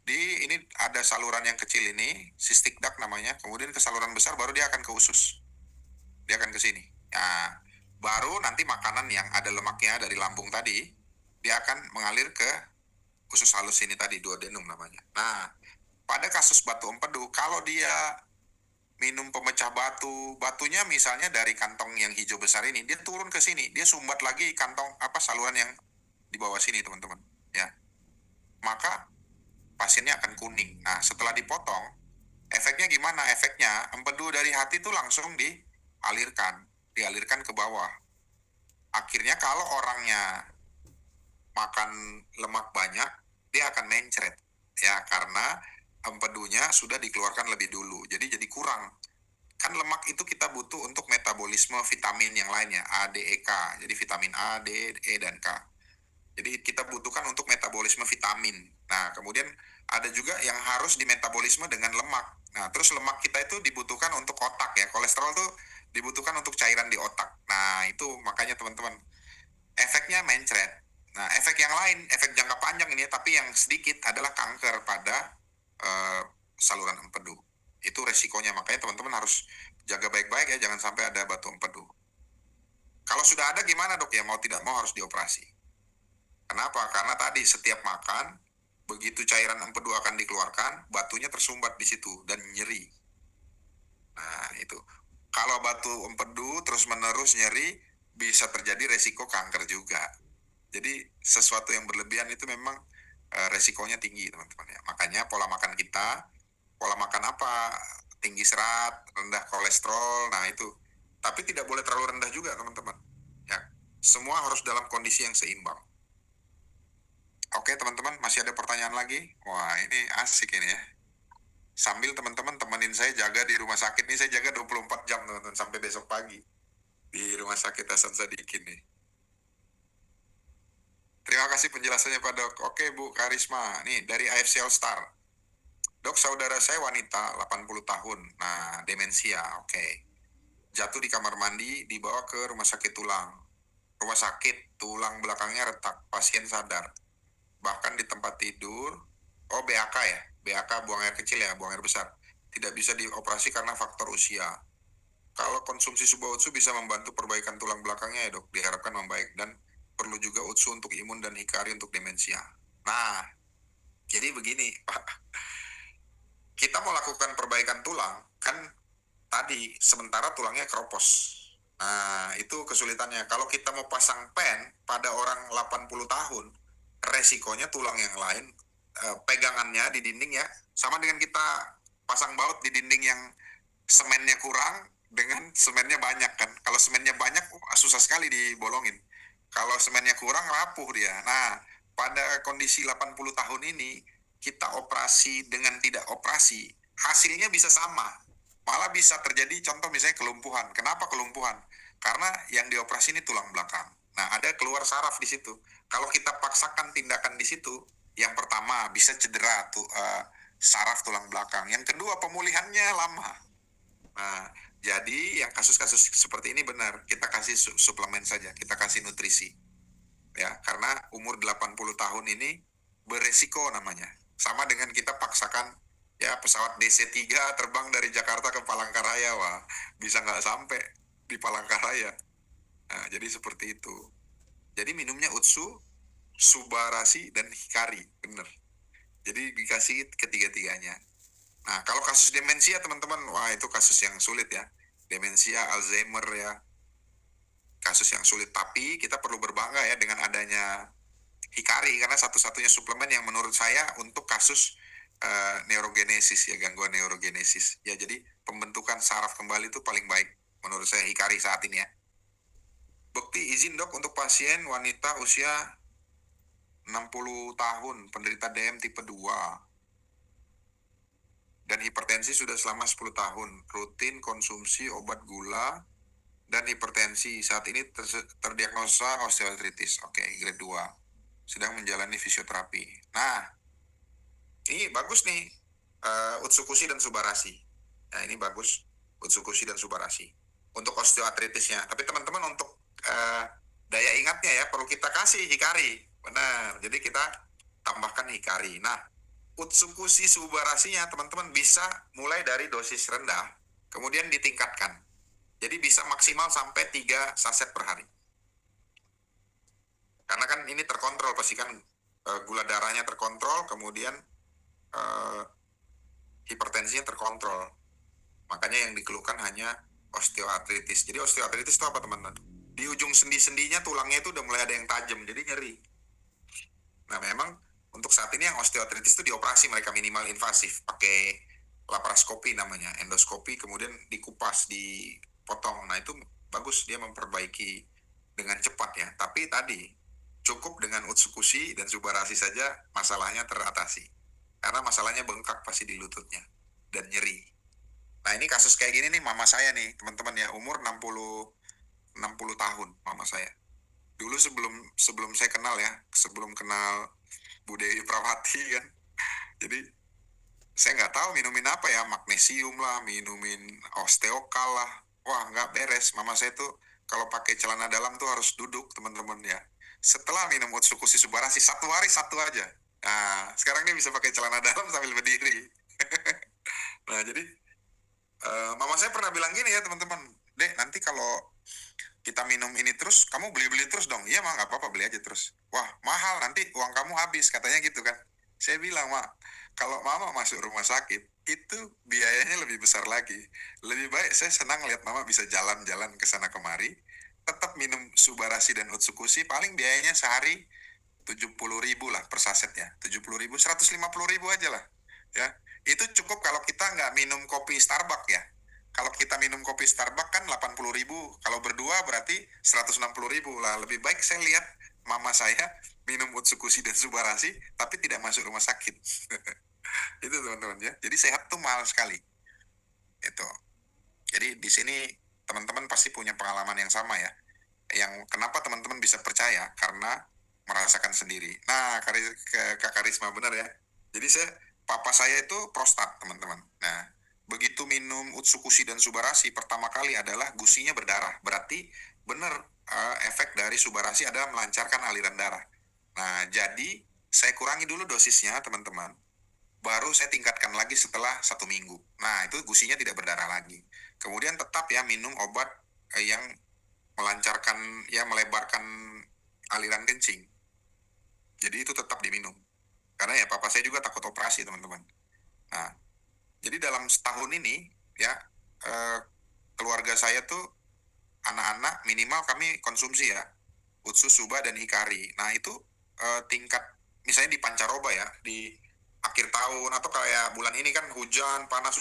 Ini ada saluran yang kecil ini, cystic duct namanya. Kemudian ke saluran besar baru dia akan ke usus. Dia akan ke sini. Nah, baru nanti makanan yang ada lemaknya dari lambung tadi, dia akan mengalir ke usus halus ini tadi, duodenum namanya. Nah, pada kasus batu empedu, kalau dia minum pemecah batunya misalnya dari kantong yang hijau besar ini, dia turun ke sini, dia sumbat lagi kantong saluran yang di bawah sini teman-teman, ya. Maka pasiennya akan kuning. Nah, setelah dipotong, efeknya gimana? Efeknya empedu dari hati itu langsung dialirkan ke bawah. Akhirnya kalau orangnya makan lemak banyak, dia akan mencret, ya, karena empedunya sudah dikeluarkan lebih dulu, jadi kurang. Kan lemak itu kita butuh untuk metabolisme vitamin yang lainnya, A, D, E, K. Jadi vitamin A, D, E, dan K. Jadi kita butuhkan untuk metabolisme vitamin. Nah, kemudian ada juga yang harus dimetabolisme dengan lemak. Nah, terus lemak kita itu dibutuhkan untuk otak ya. Kolesterol tuh dibutuhkan untuk cairan di otak. Nah, itu makanya teman-teman, efeknya mencret. Nah, efek yang lain, efek jangka panjang ini, tapi yang sedikit adalah kanker pada eh, saluran empedu. Itu resikonya, makanya teman-teman harus jaga baik-baik ya, jangan sampai ada batu empedu. Kalau sudah ada gimana dok ya, mau tidak mau harus dioperasi. Kenapa? Karena tadi setiap makan, begitu cairan empedu akan dikeluarkan, batunya tersumbat di situ dan nyeri. Nah itu, kalau batu empedu terus-menerus nyeri, bisa terjadi resiko kanker juga. Jadi sesuatu yang berlebihan itu memang resikonya tinggi teman-teman ya. Makanya pola makan kita, pola makan apa? Tinggi serat, rendah kolesterol, nah itu. Tapi tidak boleh terlalu rendah juga teman-teman. Ya, semua harus dalam kondisi yang seimbang. Oke teman-teman, masih ada pertanyaan lagi? Wah ini asik ini ya. Sambil teman-teman temenin saya jaga di rumah sakit nih, saya jaga 24 jam teman-teman, sampai besok pagi. Di rumah sakit Hasan Sadikin nih. Terima kasih penjelasannya Pak Dok. Oke Bu Karisma, nih dari AFC All Star. Dok, saudara saya wanita 80 tahun. Nah, demensia, oke. Jatuh di kamar mandi, dibawa ke rumah sakit tulang. Rumah sakit, tulang belakangnya retak, pasien sadar. Bahkan di tempat tidur, BAK ya, BAK buang air kecil ya, buang air besar. Tidak bisa dioperasi karena faktor usia. Kalau konsumsi Suba Utsu bisa membantu perbaikan tulang belakangnya ya dok, diharapkan membaik. Dan perlu juga Utsu untuk imun dan Hikari untuk demensia. Nah, jadi begini Pak, kita mau lakukan perbaikan tulang, kan tadi sementara tulangnya keropos. Nah, itu kesulitannya. Kalau kita mau pasang pen pada orang 80 tahun, resikonya tulang yang lain, pegangannya di dinding ya, sama dengan kita pasang baut di dinding yang semennya kurang dengan semennya banyak kan. Kalau semennya banyak, susah sekali dibolongin. Kalau semennya kurang, rapuh dia. Nah, pada kondisi 80 tahun ini, kita operasi dengan tidak operasi, hasilnya bisa sama. Malah bisa terjadi contoh misalnya kelumpuhan. Kenapa kelumpuhan? Karena yang dioperasi ini tulang belakang. Nah, ada keluar saraf di situ. Kalau kita paksakan tindakan di situ, yang pertama bisa cedera tuh saraf tulang belakang. Yang kedua, pemulihannya lama. Nah, jadi yang kasus-kasus seperti ini benar, kita kasih suplemen saja, kita kasih nutrisi. Ya, karena umur 80 tahun ini beresiko namanya. Sama dengan kita paksakan ya pesawat DC-3 terbang dari Jakarta ke Palangkaraya, wah, bisa nggak sampai di Palangkaraya. Nah, jadi seperti itu. Jadi minumnya Utsu, Subarasi, dan Hikari, bener. Jadi dikasih ketiga-tiganya. Nah, kalau kasus demensia teman-teman, wah itu kasus yang sulit ya. Demensia, Alzheimer ya, kasus yang sulit. Tapi kita perlu berbangga ya dengan adanya Hikari, karena satu-satunya suplemen yang menurut saya untuk kasus neurogenesis ya, gangguan neurogenesis. Ya, jadi pembentukan saraf kembali itu paling baik menurut saya Hikari saat ini ya. Bukti izin dok untuk pasien wanita usia 60 tahun, penderita DM tipe 2 dan hipertensi sudah selama 10 tahun, rutin konsumsi obat gula dan hipertensi. Saat ini terdiagnosa osteoartritis. Oke, grade 2. Sedang menjalani fisioterapi. Nah, ini bagus nih, Utsukushi dan Subarasi. Nah, ini bagus, Utsukushi dan Subarasi untuk osteoartritisnya. Tapi teman-teman untuk daya ingatnya ya, perlu kita kasih Hikari. Benar, jadi kita tambahkan Hikari. Nah, Utsukushi Subarasinya teman-teman bisa mulai dari dosis rendah, kemudian ditingkatkan. Jadi bisa maksimal sampai 3 saset per hari. Karena kan ini terkontrol, pasti kan gula darahnya terkontrol, kemudian hipertensinya terkontrol. Makanya yang dikeluhkan hanya osteoartritis. Jadi osteoartritis itu apa teman-teman? Di ujung sendi-sendinya tulangnya itu udah mulai ada yang tajam, jadi nyeri. Nah memang untuk saat ini yang osteoartritis itu dioperasi mereka minimal invasif, pakai laparoskopi namanya, endoskopi, kemudian dikupas, dipotong. Nah itu bagus, dia memperbaiki dengan cepat ya. Tapi tadi cukup dengan Utsukushi dan Subarasi saja masalahnya teratasi. Karena masalahnya bengkak pasti di lututnya dan nyeri. Nah ini kasus kayak gini nih mama saya nih teman-teman ya, umur 60 tahun mama saya. Dulu sebelum saya kenal ya, sebelum kenal Bu Dewi Prawati kan. Jadi saya nggak tahu minumin apa ya, magnesium lah, minumin osteokal lah. Wah nggak beres, mama saya tuh kalau pakai celana dalam tuh harus duduk teman-teman ya. Setelah minum Utsukushi Subarasi, 1 hari 1 aja. Nah sekarang ini bisa pakai celana dalam sambil berdiri. Nah jadi mama saya pernah bilang gini ya teman-teman, Dek nanti kalau kita minum ini terus, kamu beli-beli terus dong. Iya, Mak, nggak apa-apa, beli aja terus. Wah, mahal, nanti uang kamu habis, katanya gitu kan. Saya bilang, Mak, kalau Mama masuk rumah sakit, itu biayanya lebih besar lagi. Lebih baik saya senang lihat Mama bisa jalan-jalan ke sana kemari, tetap minum Subarasi dan Utsukushi, paling biayanya sehari 70.000 lah per sasetnya. 70.000, 150.000 aja lah. Ya, itu cukup kalau kita nggak minum kopi Starbucks ya. Kalau kita minum kopi Starbucks kan 80.000, kalau berdua berarti 160.000 lah. Lebih baik saya lihat mama saya minum Utsukushi dan Subarasi tapi tidak masuk rumah sakit. Itu teman-teman ya. Jadi sehat tuh mahal sekali. Itu. Jadi di sini teman-teman pasti punya pengalaman yang sama ya. Yang kenapa teman-teman bisa percaya karena merasakan sendiri. Nah, Kak Karisma benar ya. Jadi papa saya itu prostat teman-teman. Nah, begitu minum Utsukushi dan Subarasi pertama kali adalah gusinya berdarah. Berarti benar efek dari Subarasi adalah melancarkan aliran darah. Nah, jadi saya kurangi dulu dosisnya teman-teman. Baru saya tingkatkan lagi setelah 1 minggu. Nah, itu gusinya tidak berdarah lagi. Kemudian tetap ya minum obat yang melancarkan, ya melebarkan aliran kencing. Jadi itu tetap diminum. Karena ya papa saya juga takut operasi teman-teman. Nah, jadi dalam setahun ini ya keluarga saya tuh anak-anak minimal kami konsumsi ya Utsu, Suba, dan Hikari. Nah itu tingkat misalnya di pancaroba ya di akhir tahun atau kayak bulan ini kan hujan panas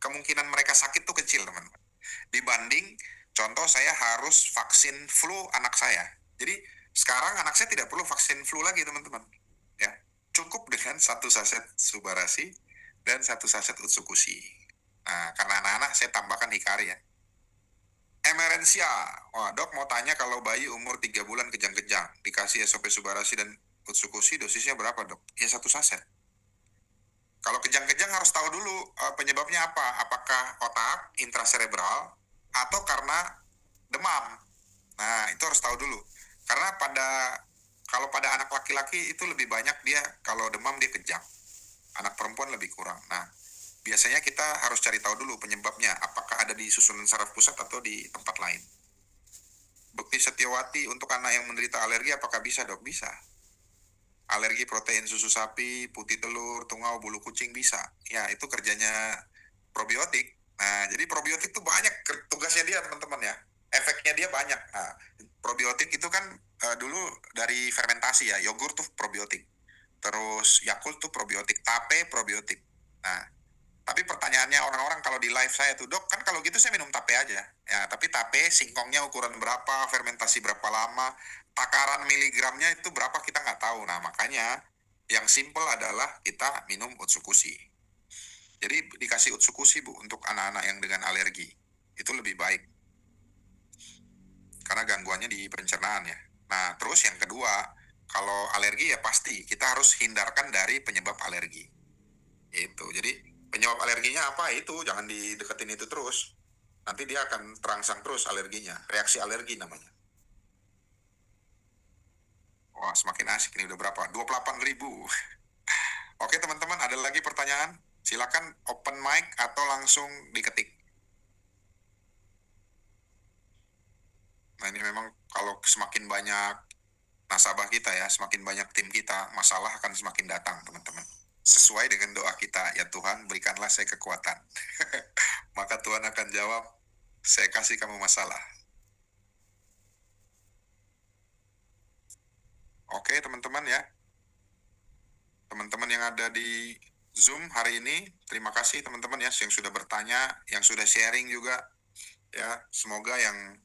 kemungkinan mereka sakit tuh kecil teman-teman. Dibanding contoh saya harus vaksin flu anak saya. Jadi sekarang anak saya tidak perlu vaksin flu lagi teman-teman. Ya, cukup dengan 1 saset Subarasi dan 1 saset Utsukushi. Nah, karena anak-anak saya tambahkan Hikari ya. Emerensia. Wah, dok mau tanya kalau bayi umur 3 bulan kejang-kejang, dikasih SOP Subarasi dan Utsukushi dosisnya berapa dok? Ya 1 saset. Kalau kejang-kejang harus tahu dulu penyebabnya apa. Apakah otak, intracerebral, atau karena demam. Nah, itu harus tahu dulu. Karena kalau pada anak laki-laki itu lebih banyak dia kalau demam dia kejang. Anak perempuan lebih kurang. Nah, biasanya kita harus cari tahu dulu penyebabnya. Apakah ada di susunan saraf pusat atau di tempat lain. Bukti Setiawati untuk anak yang menderita alergi apakah bisa, Dok? Bisa. Alergi protein susu sapi, putih telur, tungau, bulu kucing bisa. Ya, itu kerjanya probiotik. Nah, jadi probiotik itu banyak tugasnya dia, teman-teman ya. Efeknya dia banyak. Nah, probiotik itu kan dulu dari fermentasi ya. Yogurt tuh probiotik. Terus Yakult tuh probiotik, tape probiotik. Nah, tapi pertanyaannya orang-orang kalau di live saya tuh, Dok, kan kalau gitu saya minum tape aja. Ya, tapi tape singkongnya ukuran berapa, fermentasi berapa lama, takaran miligramnya itu berapa kita nggak tahu. Nah, makanya yang simple adalah kita minum Utsukushi. Jadi dikasih Utsukushi, Bu, untuk anak-anak yang dengan alergi. Itu lebih baik. Karena gangguannya di pencernaan ya. Nah, terus yang kedua, kalau alergi ya pasti kita harus hindarkan dari penyebab alergi. Itu. Jadi penyebab alerginya apa itu, jangan dideketin itu terus. Nanti dia akan terangsang terus alerginya. Reaksi alergi namanya. Wah, semakin asik nih, udah berapa? 28.000. Oke teman-teman, ada lagi pertanyaan? Silakan open mic atau langsung diketik. Nah, ini memang kalau semakin banyak nasabah kita ya, semakin banyak tim kita, masalah akan semakin datang, teman-teman. Sesuai dengan doa kita, ya Tuhan, berikanlah saya kekuatan. Maka Tuhan akan jawab, saya kasih kamu masalah. Oke, teman-teman ya. Teman-teman yang ada di Zoom hari ini, terima kasih teman-teman ya yang sudah bertanya, yang sudah sharing juga. Ya, semoga yang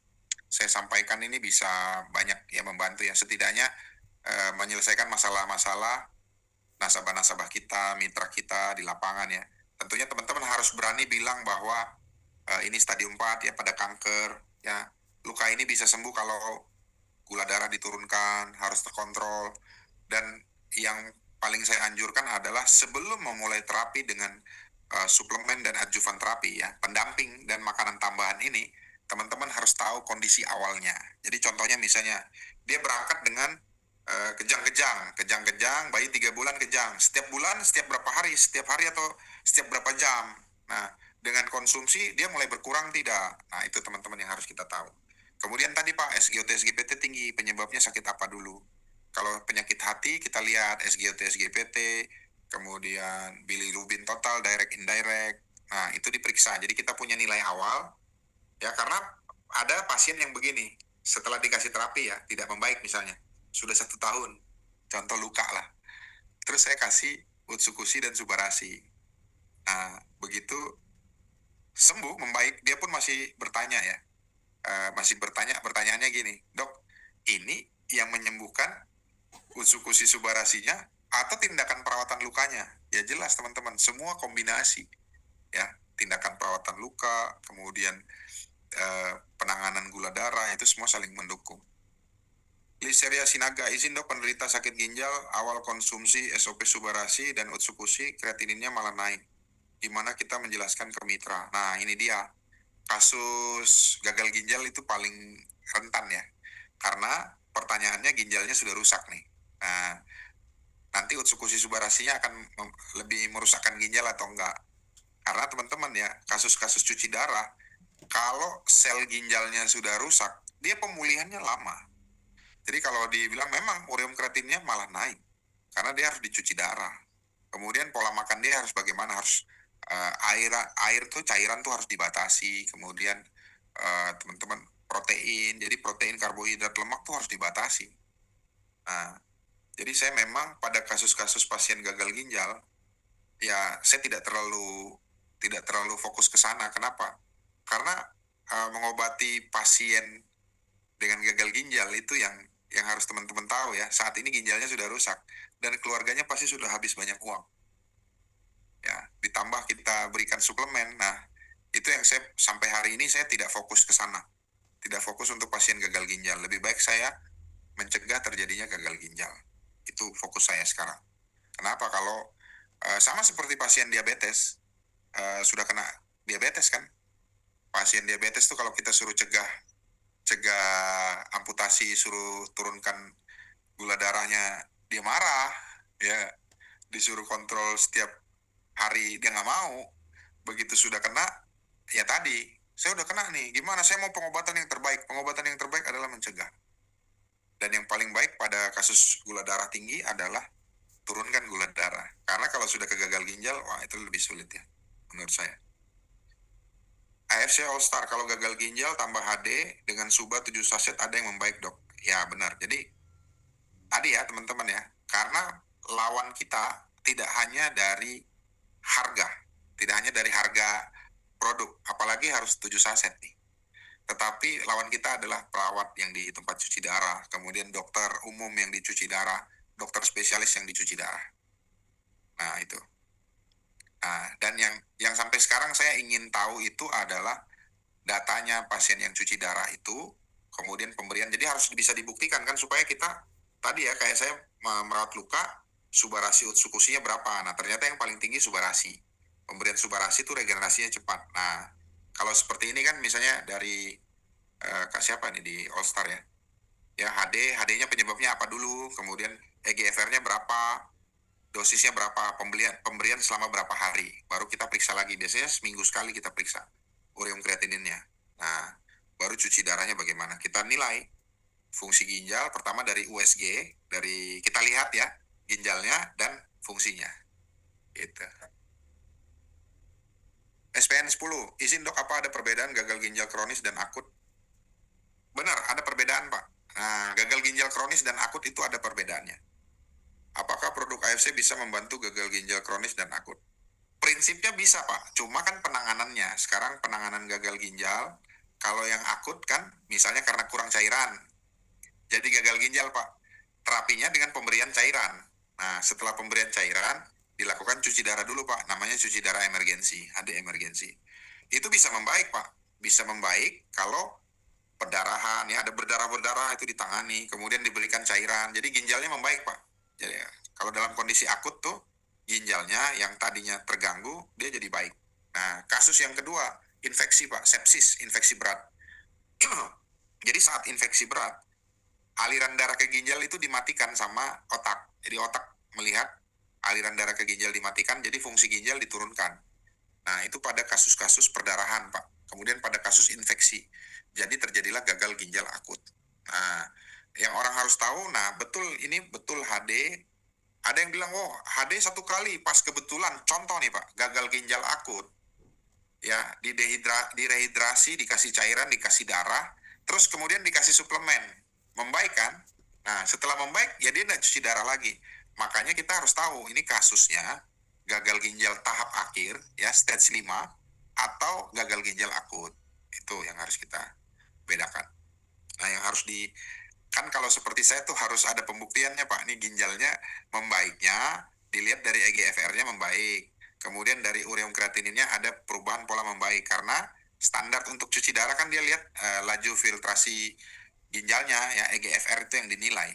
saya sampaikan ini bisa banyak ya membantu ya, setidaknya menyelesaikan masalah-masalah nasabah-nasabah kita, mitra kita di lapangan ya. Tentunya teman-teman harus berani bilang bahwa ini stadium 4 ya pada kanker ya. Luka ini bisa sembuh kalau gula darah diturunkan, harus terkontrol. Dan yang paling saya anjurkan adalah sebelum memulai terapi dengan suplemen dan adjuvan terapi ya, pendamping dan makanan tambahan ini, teman-teman harus tahu kondisi awalnya. Jadi contohnya misalnya, dia berangkat dengan kejang-kejang, bayi 3 bulan kejang. Setiap bulan, setiap berapa hari, setiap hari atau setiap berapa jam. Nah, dengan konsumsi, dia mulai berkurang tidak? Nah, itu teman-teman yang harus kita tahu. Kemudian tadi Pak, SGOT, SGPT tinggi, penyebabnya sakit apa dulu? Kalau penyakit hati, kita lihat SGOT, SGPT, kemudian bilirubin total, direct, indirect. Nah, itu diperiksa. Jadi kita punya nilai awal, ya karena ada pasien yang begini, setelah dikasih terapi ya, tidak membaik misalnya, sudah 1 tahun, contoh luka lah. Terus saya kasih Utsukushi dan Subarasi. Nah, begitu sembuh, membaik, dia pun masih bertanya ya, pertanyaannya gini, Dok, ini yang menyembuhkan Utsukushi Subarasinya atau tindakan perawatan lukanya? Ya jelas teman-teman, semua kombinasi ya, tindakan perawatan luka, kemudian penanganan gula darah, itu semua saling mendukung. Listeria Sinaga, izin Dok, penderita sakit ginjal awal konsumsi SOP Subarasi dan Utsukushi kreatininnya malah naik. Gimana kita menjelaskan ke mitra? Nah, ini dia. Kasus gagal ginjal itu paling rentan ya. Karena pertanyaannya ginjalnya sudah rusak nih. Nah, nanti Utsukushi Subarasinya akan lebih merusakkan ginjal atau enggak. Karena teman-teman ya, kasus-kasus cuci darah, kalau sel ginjalnya sudah rusak, dia pemulihannya lama. Jadi kalau dibilang memang ureum kreatinnya malah naik, karena dia harus dicuci darah. Kemudian pola makan dia harus bagaimana, harus air tuh, cairan tuh harus dibatasi. Kemudian teman-teman protein, jadi protein, karbohidrat, lemak tuh harus dibatasi. Nah, jadi saya memang pada kasus-kasus pasien gagal ginjal, ya saya tidak terlalu fokus ke sana. Kenapa? Karena mengobati pasien dengan gagal ginjal itu yang harus teman-teman tahu ya. Saat ini ginjalnya sudah rusak dan keluarganya pasti sudah habis banyak uang. Ya, ditambah kita berikan suplemen. Nah, itu yang saya sampai hari ini saya tidak fokus ke sana. Tidak fokus untuk pasien gagal ginjal. Lebih baik saya mencegah terjadinya gagal ginjal. Itu fokus saya sekarang. Kenapa? Kalau Sama seperti pasien diabetes, sudah kena diabetes kan. Pasien diabetes tuh kalau kita suruh cegah cegah amputasi, suruh turunkan gula darahnya, dia marah, ya. Disuruh kontrol setiap hari dia nggak mau. Begitu sudah kena, ya tadi saya udah kena nih, gimana saya mau pengobatan yang terbaik. Pengobatan yang terbaik adalah mencegah. Dan yang paling baik pada kasus gula darah tinggi adalah turunkan gula darah. Karena kalau sudah ke gagal ginjal, wah itu lebih sulit ya, menurut saya. AFC All Star, kalau gagal ginjal tambah HD dengan Suba 7 saset ada yang membaik, dok. Ya benar. Jadi tadi ya teman-teman ya, karena lawan kita tidak hanya dari harga, tidak hanya dari harga produk, apalagi harus 7 saset nih. Tetapi lawan kita adalah perawat yang di tempat cuci darah, kemudian dokter umum yang dicuci darah, dokter spesialis yang dicuci darah. Nah itu. Nah, dan yang sampai sekarang saya ingin tahu itu adalah datanya pasien yang cuci darah itu, kemudian pemberian. Jadi harus bisa dibuktikan kan supaya kita tadi ya kayak saya merawat luka, subarasi utsukusinya berapa. Nah, ternyata yang paling tinggi subarasi. Pemberian subarasi itu regenerasinya cepat. Nah, kalau seperti ini kan misalnya dari siapa nih di All Star ya. Ya HD-nya penyebabnya apa dulu, kemudian EGFR-nya berapa, dosisnya berapa, pemberian selama berapa hari, baru kita periksa lagi. Biasanya seminggu sekali kita periksa ureum kreatininnya. Nah, baru cuci darahnya bagaimana. Kita nilai fungsi ginjal pertama dari USG, dari kita lihat ya ginjalnya dan fungsinya. Gitu. SPN 10, izin dok, apa ada perbedaan gagal ginjal kronis dan akut? Benar, ada perbedaan Pak. Nah, gagal ginjal kronis dan akut itu ada perbedaannya. Apakah produk AFC bisa membantu gagal ginjal kronis dan akut? Prinsipnya bisa Pak, cuma kan penanganannya. Sekarang penanganan gagal ginjal, kalau yang akut kan misalnya karena kurang cairan, jadi gagal ginjal Pak. Terapinya dengan pemberian cairan. Nah, setelah pemberian cairan, dilakukan cuci darah dulu Pak, namanya cuci darah emergensi, HD emergensi. Itu bisa membaik Pak, bisa membaik kalau perdarahan, ya ada berdarah-berdarah itu ditangani, kemudian diberikan cairan, jadi ginjalnya membaik Pak. Jadi kalau dalam kondisi akut tuh, ginjalnya yang tadinya terganggu, dia jadi baik. Nah, kasus yang kedua, infeksi Pak, sepsis, infeksi berat. Jadi saat infeksi berat, aliran darah ke ginjal itu dimatikan sama otak. Jadi otak melihat aliran darah ke ginjal dimatikan, jadi fungsi ginjal diturunkan. Nah, itu pada kasus-kasus perdarahan, Pak. Kemudian pada kasus infeksi. Jadi terjadilah gagal ginjal akut. Nah, yang orang harus tahu, nah betul ini betul HD. Ada yang bilang, oh HD satu kali, pas kebetulan. Contoh nih Pak, gagal ginjal akut. Ya, direhidrasi, dikasih cairan, dikasih darah, terus kemudian dikasih suplemen. Membaik kan? Nah, setelah membaik, ya dia tidak cuci darah lagi. Makanya kita harus tahu, ini kasusnya gagal ginjal tahap akhir, ya stage 5, atau gagal ginjal akut. Itu yang harus kita bedakan. Nah, yang harus kan kalau seperti saya tuh harus ada pembuktiannya Pak. Ini ginjalnya membaiknya, dilihat dari EGFR-nya membaik. Kemudian dari ureum kreatininnya ada perubahan pola membaik. Karena standar untuk cuci darah kan dia lihat laju filtrasi ginjalnya, ya EGFR itu yang dinilai.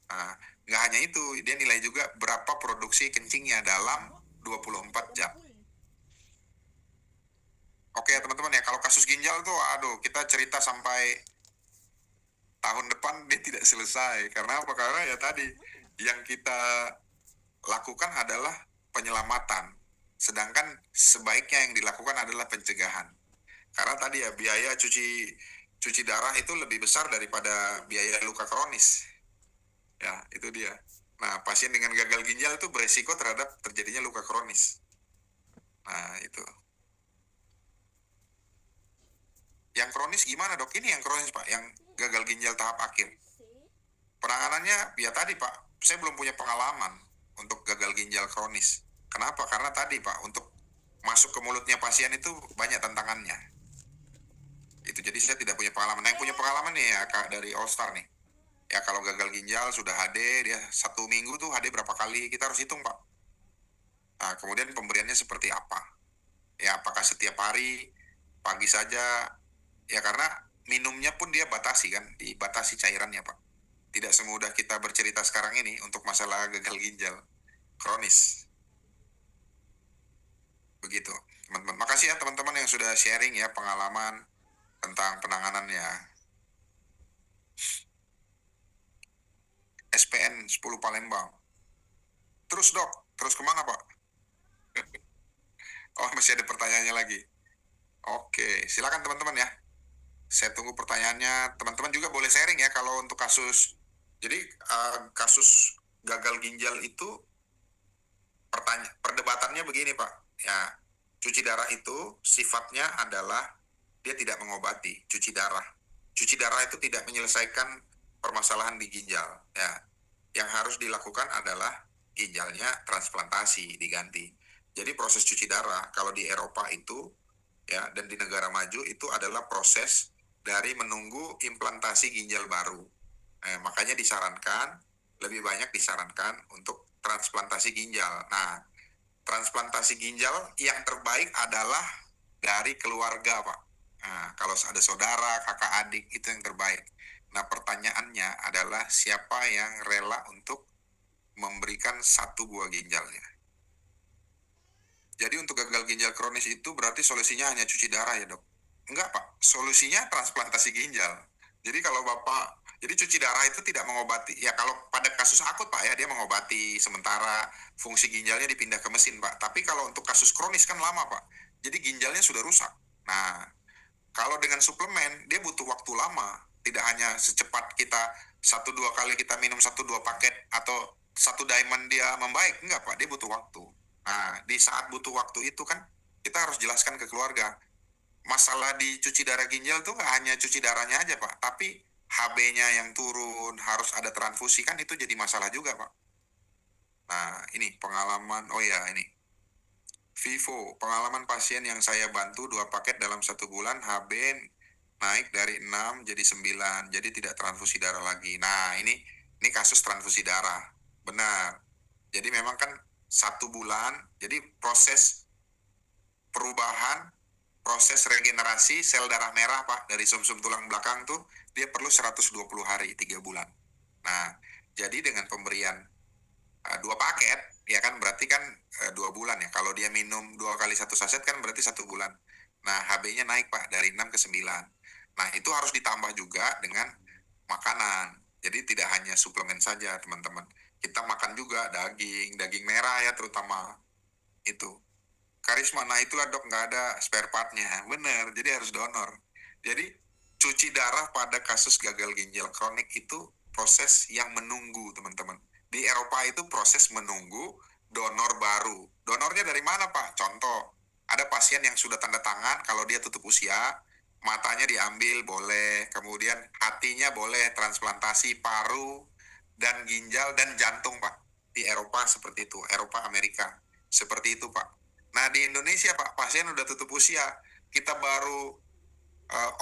Nah, nggak hanya itu, dia nilai juga berapa produksi kencingnya dalam 24 jam. Oke teman-teman ya, kalau kasus ginjal tuh, aduh, kita cerita sampai tahun depan dia tidak selesai. Karena apa? Karena ya tadi, yang kita lakukan adalah penyelamatan. Sedangkan sebaiknya yang dilakukan adalah pencegahan. Karena tadi ya, biaya cuci darah itu lebih besar daripada biaya luka kronis. Ya, itu dia. Nah, pasien dengan gagal ginjal itu beresiko terhadap terjadinya luka kronis. Nah, itu. Yang kronis gimana dok? Ini yang kronis Pak, yang gagal ginjal tahap akhir. Penanganannya, ya tadi Pak, saya belum punya pengalaman untuk gagal ginjal kronis. Kenapa? Karena tadi Pak, untuk masuk ke mulutnya pasien itu banyak tantangannya. Itu jadi saya tidak punya pengalaman. Nah, yang punya pengalaman nih ya Kak, dari All Star nih. Ya kalau gagal ginjal sudah HD, dia 1 minggu tuh HD berapa kali, kita harus hitung Pak. Nah, kemudian pemberiannya seperti apa? Ya apakah setiap hari, pagi saja, ya karena minumnya pun dia batasi kan, dibatasi cairannya Pak. Tidak semudah kita bercerita sekarang ini untuk masalah gagal ginjal kronis. Begitu, teman-teman. Makasih ya teman-teman yang sudah sharing ya pengalaman tentang penanganannya. SPN 10 Palembang. Terus dok, terus kemana Pak? Oh masih ada pertanyaannya lagi. Oke, silakan teman-teman ya. Saya tunggu pertanyaannya. Teman-teman juga boleh sharing ya kalau untuk kasus. Jadi kasus gagal ginjal itu perdebatannya begini Pak. Ya, cuci darah itu sifatnya adalah dia tidak mengobati cuci darah. Cuci darah itu tidak menyelesaikan permasalahan di ginjal. Ya, yang harus dilakukan adalah ginjalnya transplantasi diganti. Jadi proses cuci darah kalau di Eropa itu ya dan di negara maju itu adalah proses dari menunggu implantasi ginjal baru. Makanya disarankan lebih banyak disarankan untuk transplantasi ginjal. Nah, transplantasi ginjal yang terbaik adalah dari keluarga, Pak. Nah, kalau ada saudara, kakak adik, itu yang terbaik. Nah, pertanyaannya adalah siapa yang rela untuk memberikan satu buah ginjalnya? Jadi untuk gagal ginjal kronis itu berarti solusinya hanya cuci darah ya dok? Enggak Pak, solusinya transplantasi ginjal. Jadi kalau Bapak, jadi cuci darah itu tidak mengobati. Ya kalau pada kasus akut Pak ya, dia mengobati sementara fungsi ginjalnya dipindah ke mesin Pak. Tapi kalau untuk kasus kronis kan lama Pak. Jadi ginjalnya sudah rusak. Nah, kalau dengan suplemen, dia butuh waktu lama. Tidak hanya secepat kita 1-2 kali kita minum 1-2 paket atau satu diamond dia membaik. Enggak Pak, dia butuh waktu. Nah, di saat butuh waktu itu kan kita harus jelaskan ke keluarga. Masalah di cuci darah ginjal tuh nggak hanya cuci darahnya aja Pak, tapi HB-nya yang turun, harus ada transfusi kan itu jadi masalah juga Pak. Nah, ini pengalaman, oh ya ini. Vivo, pengalaman pasien yang saya bantu 2 paket dalam 1 bulan, HB naik dari 6 jadi 9, jadi tidak transfusi darah lagi. Nah, ini kasus transfusi darah. Benar. Jadi memang kan 1 bulan, jadi proses perubahan, proses regenerasi sel darah merah Pak dari sumsum tulang belakang tuh dia perlu 120 hari, 3 bulan. Nah, jadi dengan pemberian 2 paket, ya kan berarti kan 2 bulan ya. Kalau dia minum 2 kali 1 saset kan berarti 1 bulan. Nah, HB-nya naik Pak dari 6 ke 9. Nah, itu harus ditambah juga dengan makanan. Jadi tidak hanya suplemen saja teman-teman. Kita makan juga daging, daging merah ya terutama itu. Karisma, nah itulah dok nggak ada spare partnya. Bener, jadi harus donor. Jadi cuci darah pada kasus gagal ginjal kronik itu proses yang menunggu teman-teman. Di Eropa itu proses menunggu donor baru. Donornya dari mana Pak? Contoh, ada pasien yang sudah tanda tangan kalau dia tutup usia, matanya diambil boleh, kemudian hatinya boleh transplantasi paru dan ginjal dan jantung Pak. Di Eropa seperti itu, Eropa Amerika seperti itu Pak. Nah di Indonesia Pak, pasien udah tutup usia, kita baru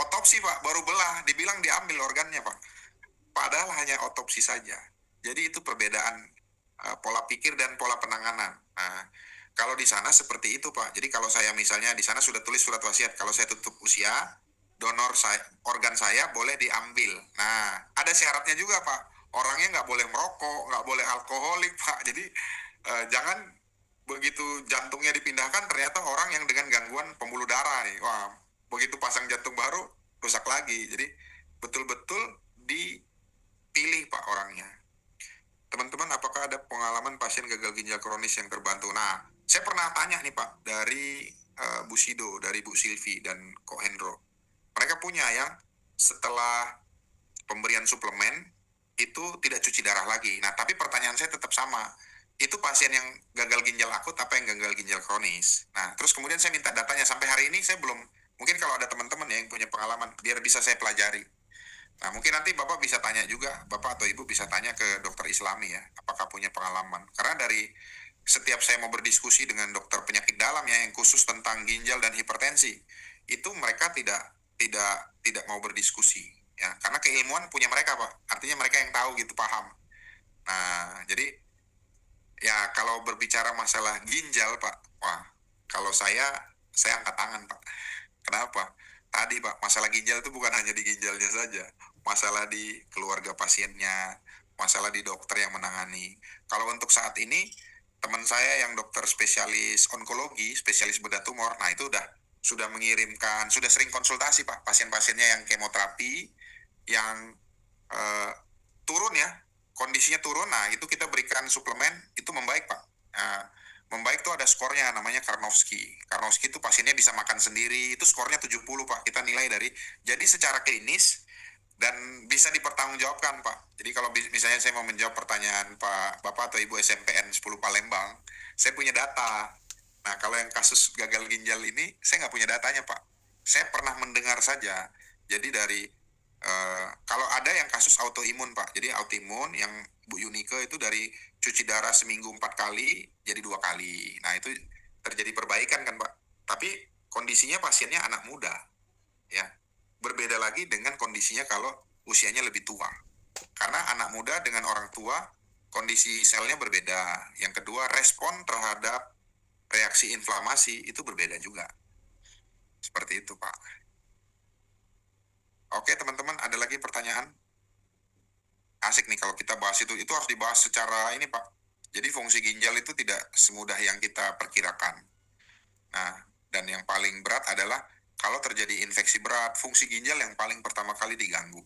otopsi Pak, baru belah, dibilang diambil organnya Pak. Padahal hanya otopsi saja. Jadi itu perbedaan pola pikir dan pola penanganan. Nah, kalau di sana seperti itu Pak. Jadi kalau saya misalnya di sana sudah tulis surat wasiat, kalau saya tutup usia, donor saya, organ saya boleh diambil. Nah, ada syaratnya juga Pak. Orangnya nggak boleh merokok, nggak boleh alkoholik Pak. Jadi jangan begitu jantungnya dipindahkan ternyata orang yang dengan gangguan pembuluh darah nih. Wah, begitu pasang jantung baru rusak lagi. Jadi betul-betul dipilih Pak orangnya. Teman-teman, apakah ada pengalaman pasien gagal ginjal kronis yang terbantu? Nah, saya pernah tanya nih Pak dari Bu Sido, dari Bu Silvi dan Ko Hendro. Mereka punya yang setelah pemberian suplemen itu tidak cuci darah lagi. Nah, tapi pertanyaan saya tetap sama. Itu pasien yang gagal ginjal akut apa yang gagal ginjal kronis? Nah, terus kemudian saya minta datanya. Sampai hari ini saya belum, mungkin kalau ada teman-teman yang punya pengalaman, biar bisa saya pelajari. Nah, mungkin nanti Bapak bisa tanya juga, Bapak atau Ibu bisa tanya ke dokter Islami ya, apakah punya pengalaman. Karena dari setiap saya mau berdiskusi dengan dokter penyakit dalam ya, yang khusus tentang ginjal dan hipertensi, itu mereka tidak mau berdiskusi. Ya, karena keilmuan punya mereka Pak, artinya mereka yang tahu gitu, paham. Nah, jadi ya kalau berbicara masalah ginjal Pak, wah, kalau saya angkat tangan Pak. Kenapa? Tadi Pak, masalah ginjal itu bukan hanya di ginjalnya saja, masalah di keluarga pasiennya, masalah di dokter yang menangani. Kalau untuk saat ini, teman saya yang dokter spesialis onkologi, spesialis bedah tumor, nah itu sudah mengirimkan, sudah sering konsultasi Pak, pasien-pasiennya yang kemoterapi, yang eh, turun ya, kondisinya turun, nah itu kita berikan suplemen, itu membaik Pak. Membaik tuh ada skornya, namanya Karnofsky. Karnofsky itu pasiennya bisa makan sendiri, itu skornya 70 Pak, kita nilai dari, jadi secara klinis, dan bisa dipertanggungjawabkan Pak. Jadi kalau misalnya saya mau menjawab pertanyaan Pak Bapak atau Ibu SMPN 10 Palembang, saya punya data. Nah kalau yang kasus gagal ginjal ini saya nggak punya datanya Pak. Saya pernah mendengar saja. Jadi dari kalau ada yang kasus autoimun Pak. Jadi autoimun yang Bu Yunike itu dari cuci darah seminggu 4 kali jadi 2 kali. Nah itu terjadi perbaikan kan Pak. Tapi kondisinya pasiennya anak muda ya. Berbeda lagi dengan kondisinya kalau usianya lebih tua. Karena anak muda dengan orang tua, kondisi selnya berbeda. Yang kedua, respon terhadap reaksi inflamasi itu berbeda juga. Seperti itu, Pak. Oke, teman-teman, ada lagi pertanyaan? Asik nih kalau kita bahas itu. Itu harus dibahas secara ini, Pak. Jadi fungsi ginjal itu tidak semudah yang kita perkirakan. Nah, dan yang paling berat adalah kalau terjadi infeksi berat, fungsi ginjal yang paling pertama kali diganggu.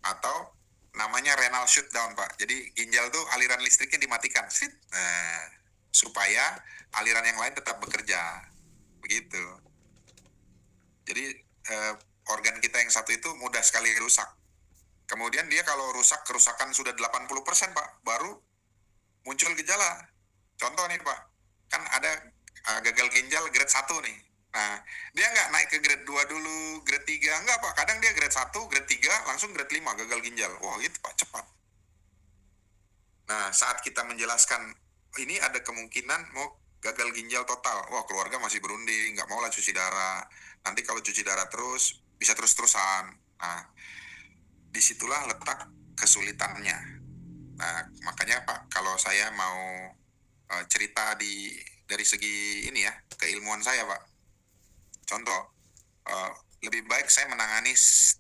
Atau namanya renal shutdown Pak. Jadi ginjal tuh aliran listriknya dimatikan. Nah, supaya aliran yang lain tetap bekerja. Begitu. Jadi organ kita yang satu itu mudah sekali rusak. Kemudian dia kalau kerusakan sudah 80% Pak, baru muncul gejala. Contoh nih Pak, kan ada gagal ginjal grade 1 nih. Nah, dia nggak naik ke grade 2 dulu, grade 3. Nggak Pak, kadang dia grade 1, grade 3, langsung grade 5 gagal ginjal. Wah gitu Pak, cepat. Nah, saat kita menjelaskan, ini ada kemungkinan mau gagal ginjal total. Wah, keluarga masih berunding, nggak mau lah cuci darah. Nanti kalau cuci darah terus, bisa terus-terusan. Nah, disitulah letak kesulitannya. Nah, makanya Pak, kalau saya mau cerita dari segi ini ya, keilmuan saya Pak. Contoh, uh, lebih baik saya menangani 1.000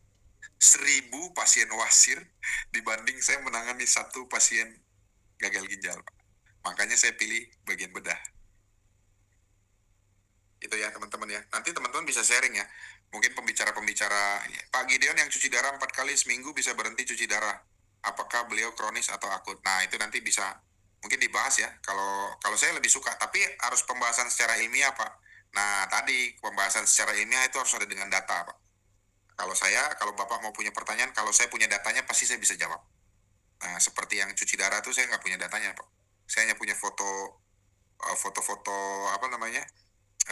pasien wasir dibanding saya menangani 1 pasien gagal ginjal Pak. Makanya saya pilih bagian bedah. Itu ya teman-teman ya. Nanti teman-teman bisa sharing ya. Mungkin pembicara-pembicara, Pak Gideon yang cuci darah 4 kali seminggu bisa berhenti cuci darah. Apakah beliau kronis atau akut? Nah itu nanti bisa mungkin dibahas ya. Kalau saya lebih suka, tapi harus pembahasan secara ilmiah Pak. Nah tadi pembahasan secara ilmiah itu harus ada dengan data Pak. Kalau Bapak mau punya pertanyaan, kalau saya punya datanya pasti saya bisa jawab. Nah seperti yang cuci darah tuh saya nggak punya datanya Pak. Saya hanya punya foto-foto apa namanya,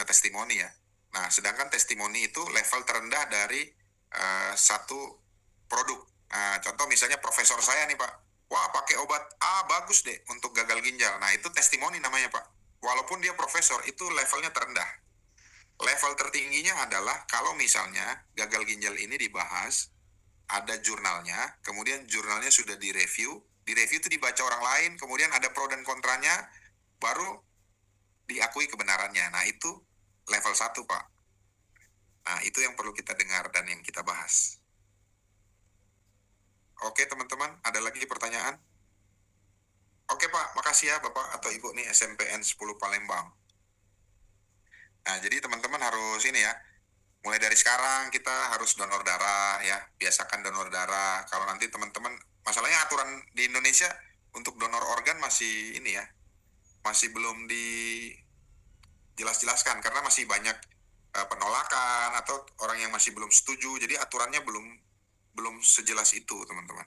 testimoni ya. Nah, sedangkan testimoni itu level terendah dari satu produk. Nah, contoh misalnya profesor saya nih Pak, wah pakai obat A bagus deh untuk gagal ginjal. Nah, itu testimoni namanya Pak. Walaupun dia profesor, itu levelnya terendah. Level tertingginya adalah kalau misalnya gagal ginjal ini dibahas, ada jurnalnya, kemudian jurnalnya sudah direview itu dibaca orang lain, kemudian ada pro dan kontranya, baru diakui kebenarannya. Nah, itu level 1, Pak. Nah, itu yang perlu kita dengar dan yang kita bahas. Oke, teman-teman, ada lagi pertanyaan? Oke, Pak. Makasih ya, Bapak atau Ibu nih SMPN 10 Palembang. Nah, jadi teman-teman harus ini ya, mulai dari sekarang kita harus donor darah ya, biasakan donor darah. Kalau nanti teman-teman, masalahnya aturan di Indonesia untuk donor organ masih ini ya, masih belum dijelas-jelaskan karena masih banyak penolakan atau orang yang masih belum setuju. Jadi aturannya belum sejelas itu, teman-teman.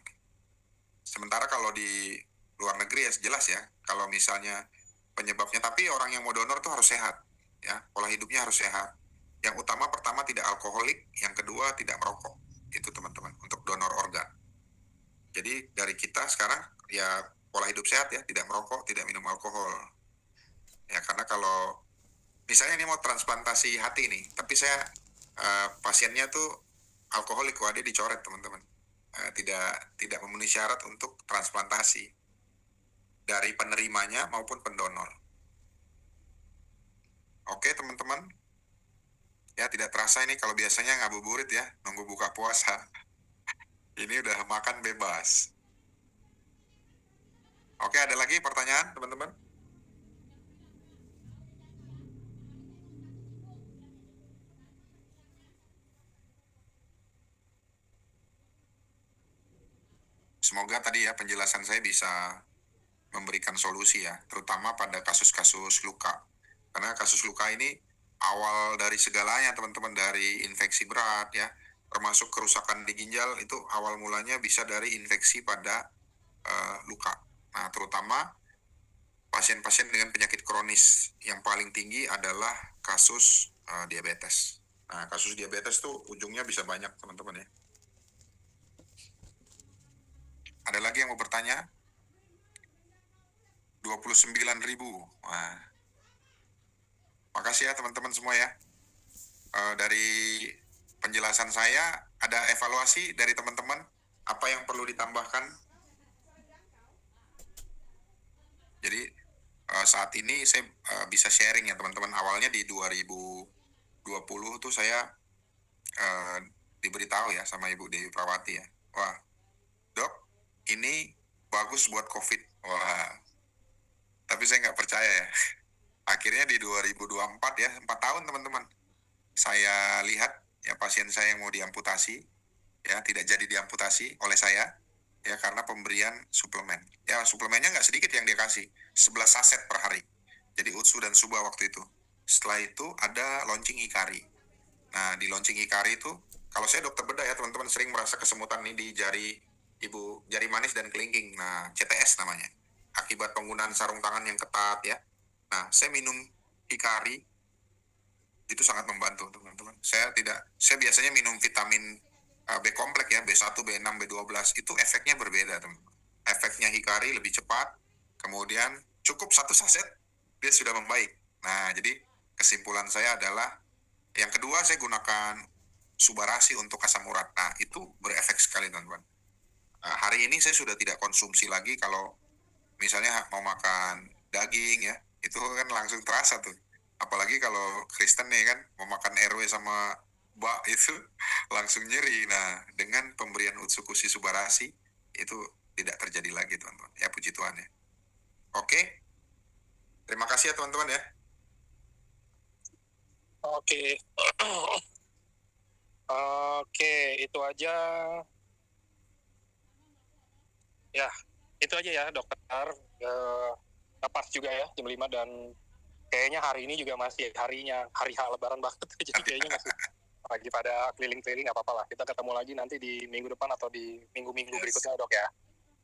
Sementara kalau di luar negeri ya jelas ya, kalau misalnya penyebabnya, tapi orang yang mau donor tuh harus sehat ya, pola hidupnya harus sehat. Yang utama pertama tidak alkoholik, yang kedua tidak merokok. Itu teman-teman untuk donor organ. Jadi dari kita sekarang ya pola hidup sehat ya, tidak merokok, tidak minum alkohol. Ya karena kalau misalnya ini mau transplantasi hati nih, tapi saya pasiennya tuh alkoholik, wah dia dicoret teman-teman. Tidak memenuhi syarat untuk transplantasi dari penerimanya maupun pendonor. Oke teman-teman, ya tidak terasa ini kalau biasanya ngabuburit ya, nunggu buka puasa. Ini udah makan bebas. Oke, ada lagi pertanyaan teman-teman? semoga tadi ya penjelasan saya bisa memberikan solusi ya, terutama pada kasus-kasus luka. Karena kasus luka ini awal dari segalanya teman-teman, dari infeksi berat ya, termasuk kerusakan di ginjal itu awal mulanya bisa dari infeksi pada luka. Nah, terutama pasien-pasien dengan penyakit kronis yang paling tinggi adalah kasus diabetes. Nah, kasus diabetes tuh ujungnya bisa banyak teman-teman ya. Ada lagi yang mau bertanya? 29.000. Wah, makasih ya teman-teman semua ya. Dari penjelasan saya, ada evaluasi dari teman-teman, apa yang perlu ditambahkan? Jadi saat ini saya bisa sharing ya teman-teman. Awalnya di 2020 tuh saya diberitahu ya sama Ibu Dewi Prawati ya, wah dok, ini bagus buat COVID. Wah, tapi saya nggak percaya ya. Akhirnya di 2024 ya, 4 tahun teman-teman, saya lihat ya pasien saya yang mau diamputasi, ya tidak jadi diamputasi oleh saya, ya karena pemberian suplemen. Ya suplemennya nggak sedikit yang dia kasih, 11 saset per hari. Jadi Utsu dan Suba waktu itu. Setelah itu ada launching Hikari. Nah di launching Hikari itu, kalau saya dokter bedah ya teman-teman, sering merasa kesemutan nih di jari manis dan kelingking. Nah CTS namanya. Akibat penggunaan sarung tangan yang ketat ya. Nah saya minum Hikari, itu sangat membantu teman-teman. Saya biasanya minum vitamin B kompleks ya, B1, B6, B12, itu efeknya berbeda teman-teman. Efeknya Hikari lebih cepat, kemudian cukup 1 saset, dia sudah membaik. Nah, jadi kesimpulan saya adalah, yang kedua saya gunakan Subarasi untuk asam urat. Nah, itu berefek sekali teman-teman. Hari ini saya sudah tidak konsumsi lagi kalau misalnya mau makan daging ya, itu kan langsung terasa tuh. Apalagi kalau Kristen nih kan, mau makan RW sama bak itu langsung nyeri. Nah, dengan pemberian Utsukushi Subarasi, itu tidak terjadi lagi teman-teman. Ya puji Tuhan ya. Oke, terima kasih ya teman-teman ya. Oke. Oke, itu aja. Ya, itu aja ya dokter. Pas juga ya jam 5 dan kayaknya hari ini juga masih hari H lebaran banget. Jadi kayaknya masih lagi pada keliling-keliling, nggak apa-apa lah. Kita ketemu lagi nanti di minggu depan atau di minggu-minggu berikutnya dok ya.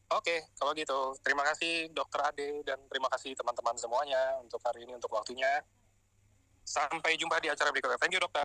Oke, kalau gitu. Terima kasih dokter Ade dan terima kasih teman-teman semuanya untuk hari ini, untuk waktunya. Sampai jumpa di acara berikutnya. Thank you dokter.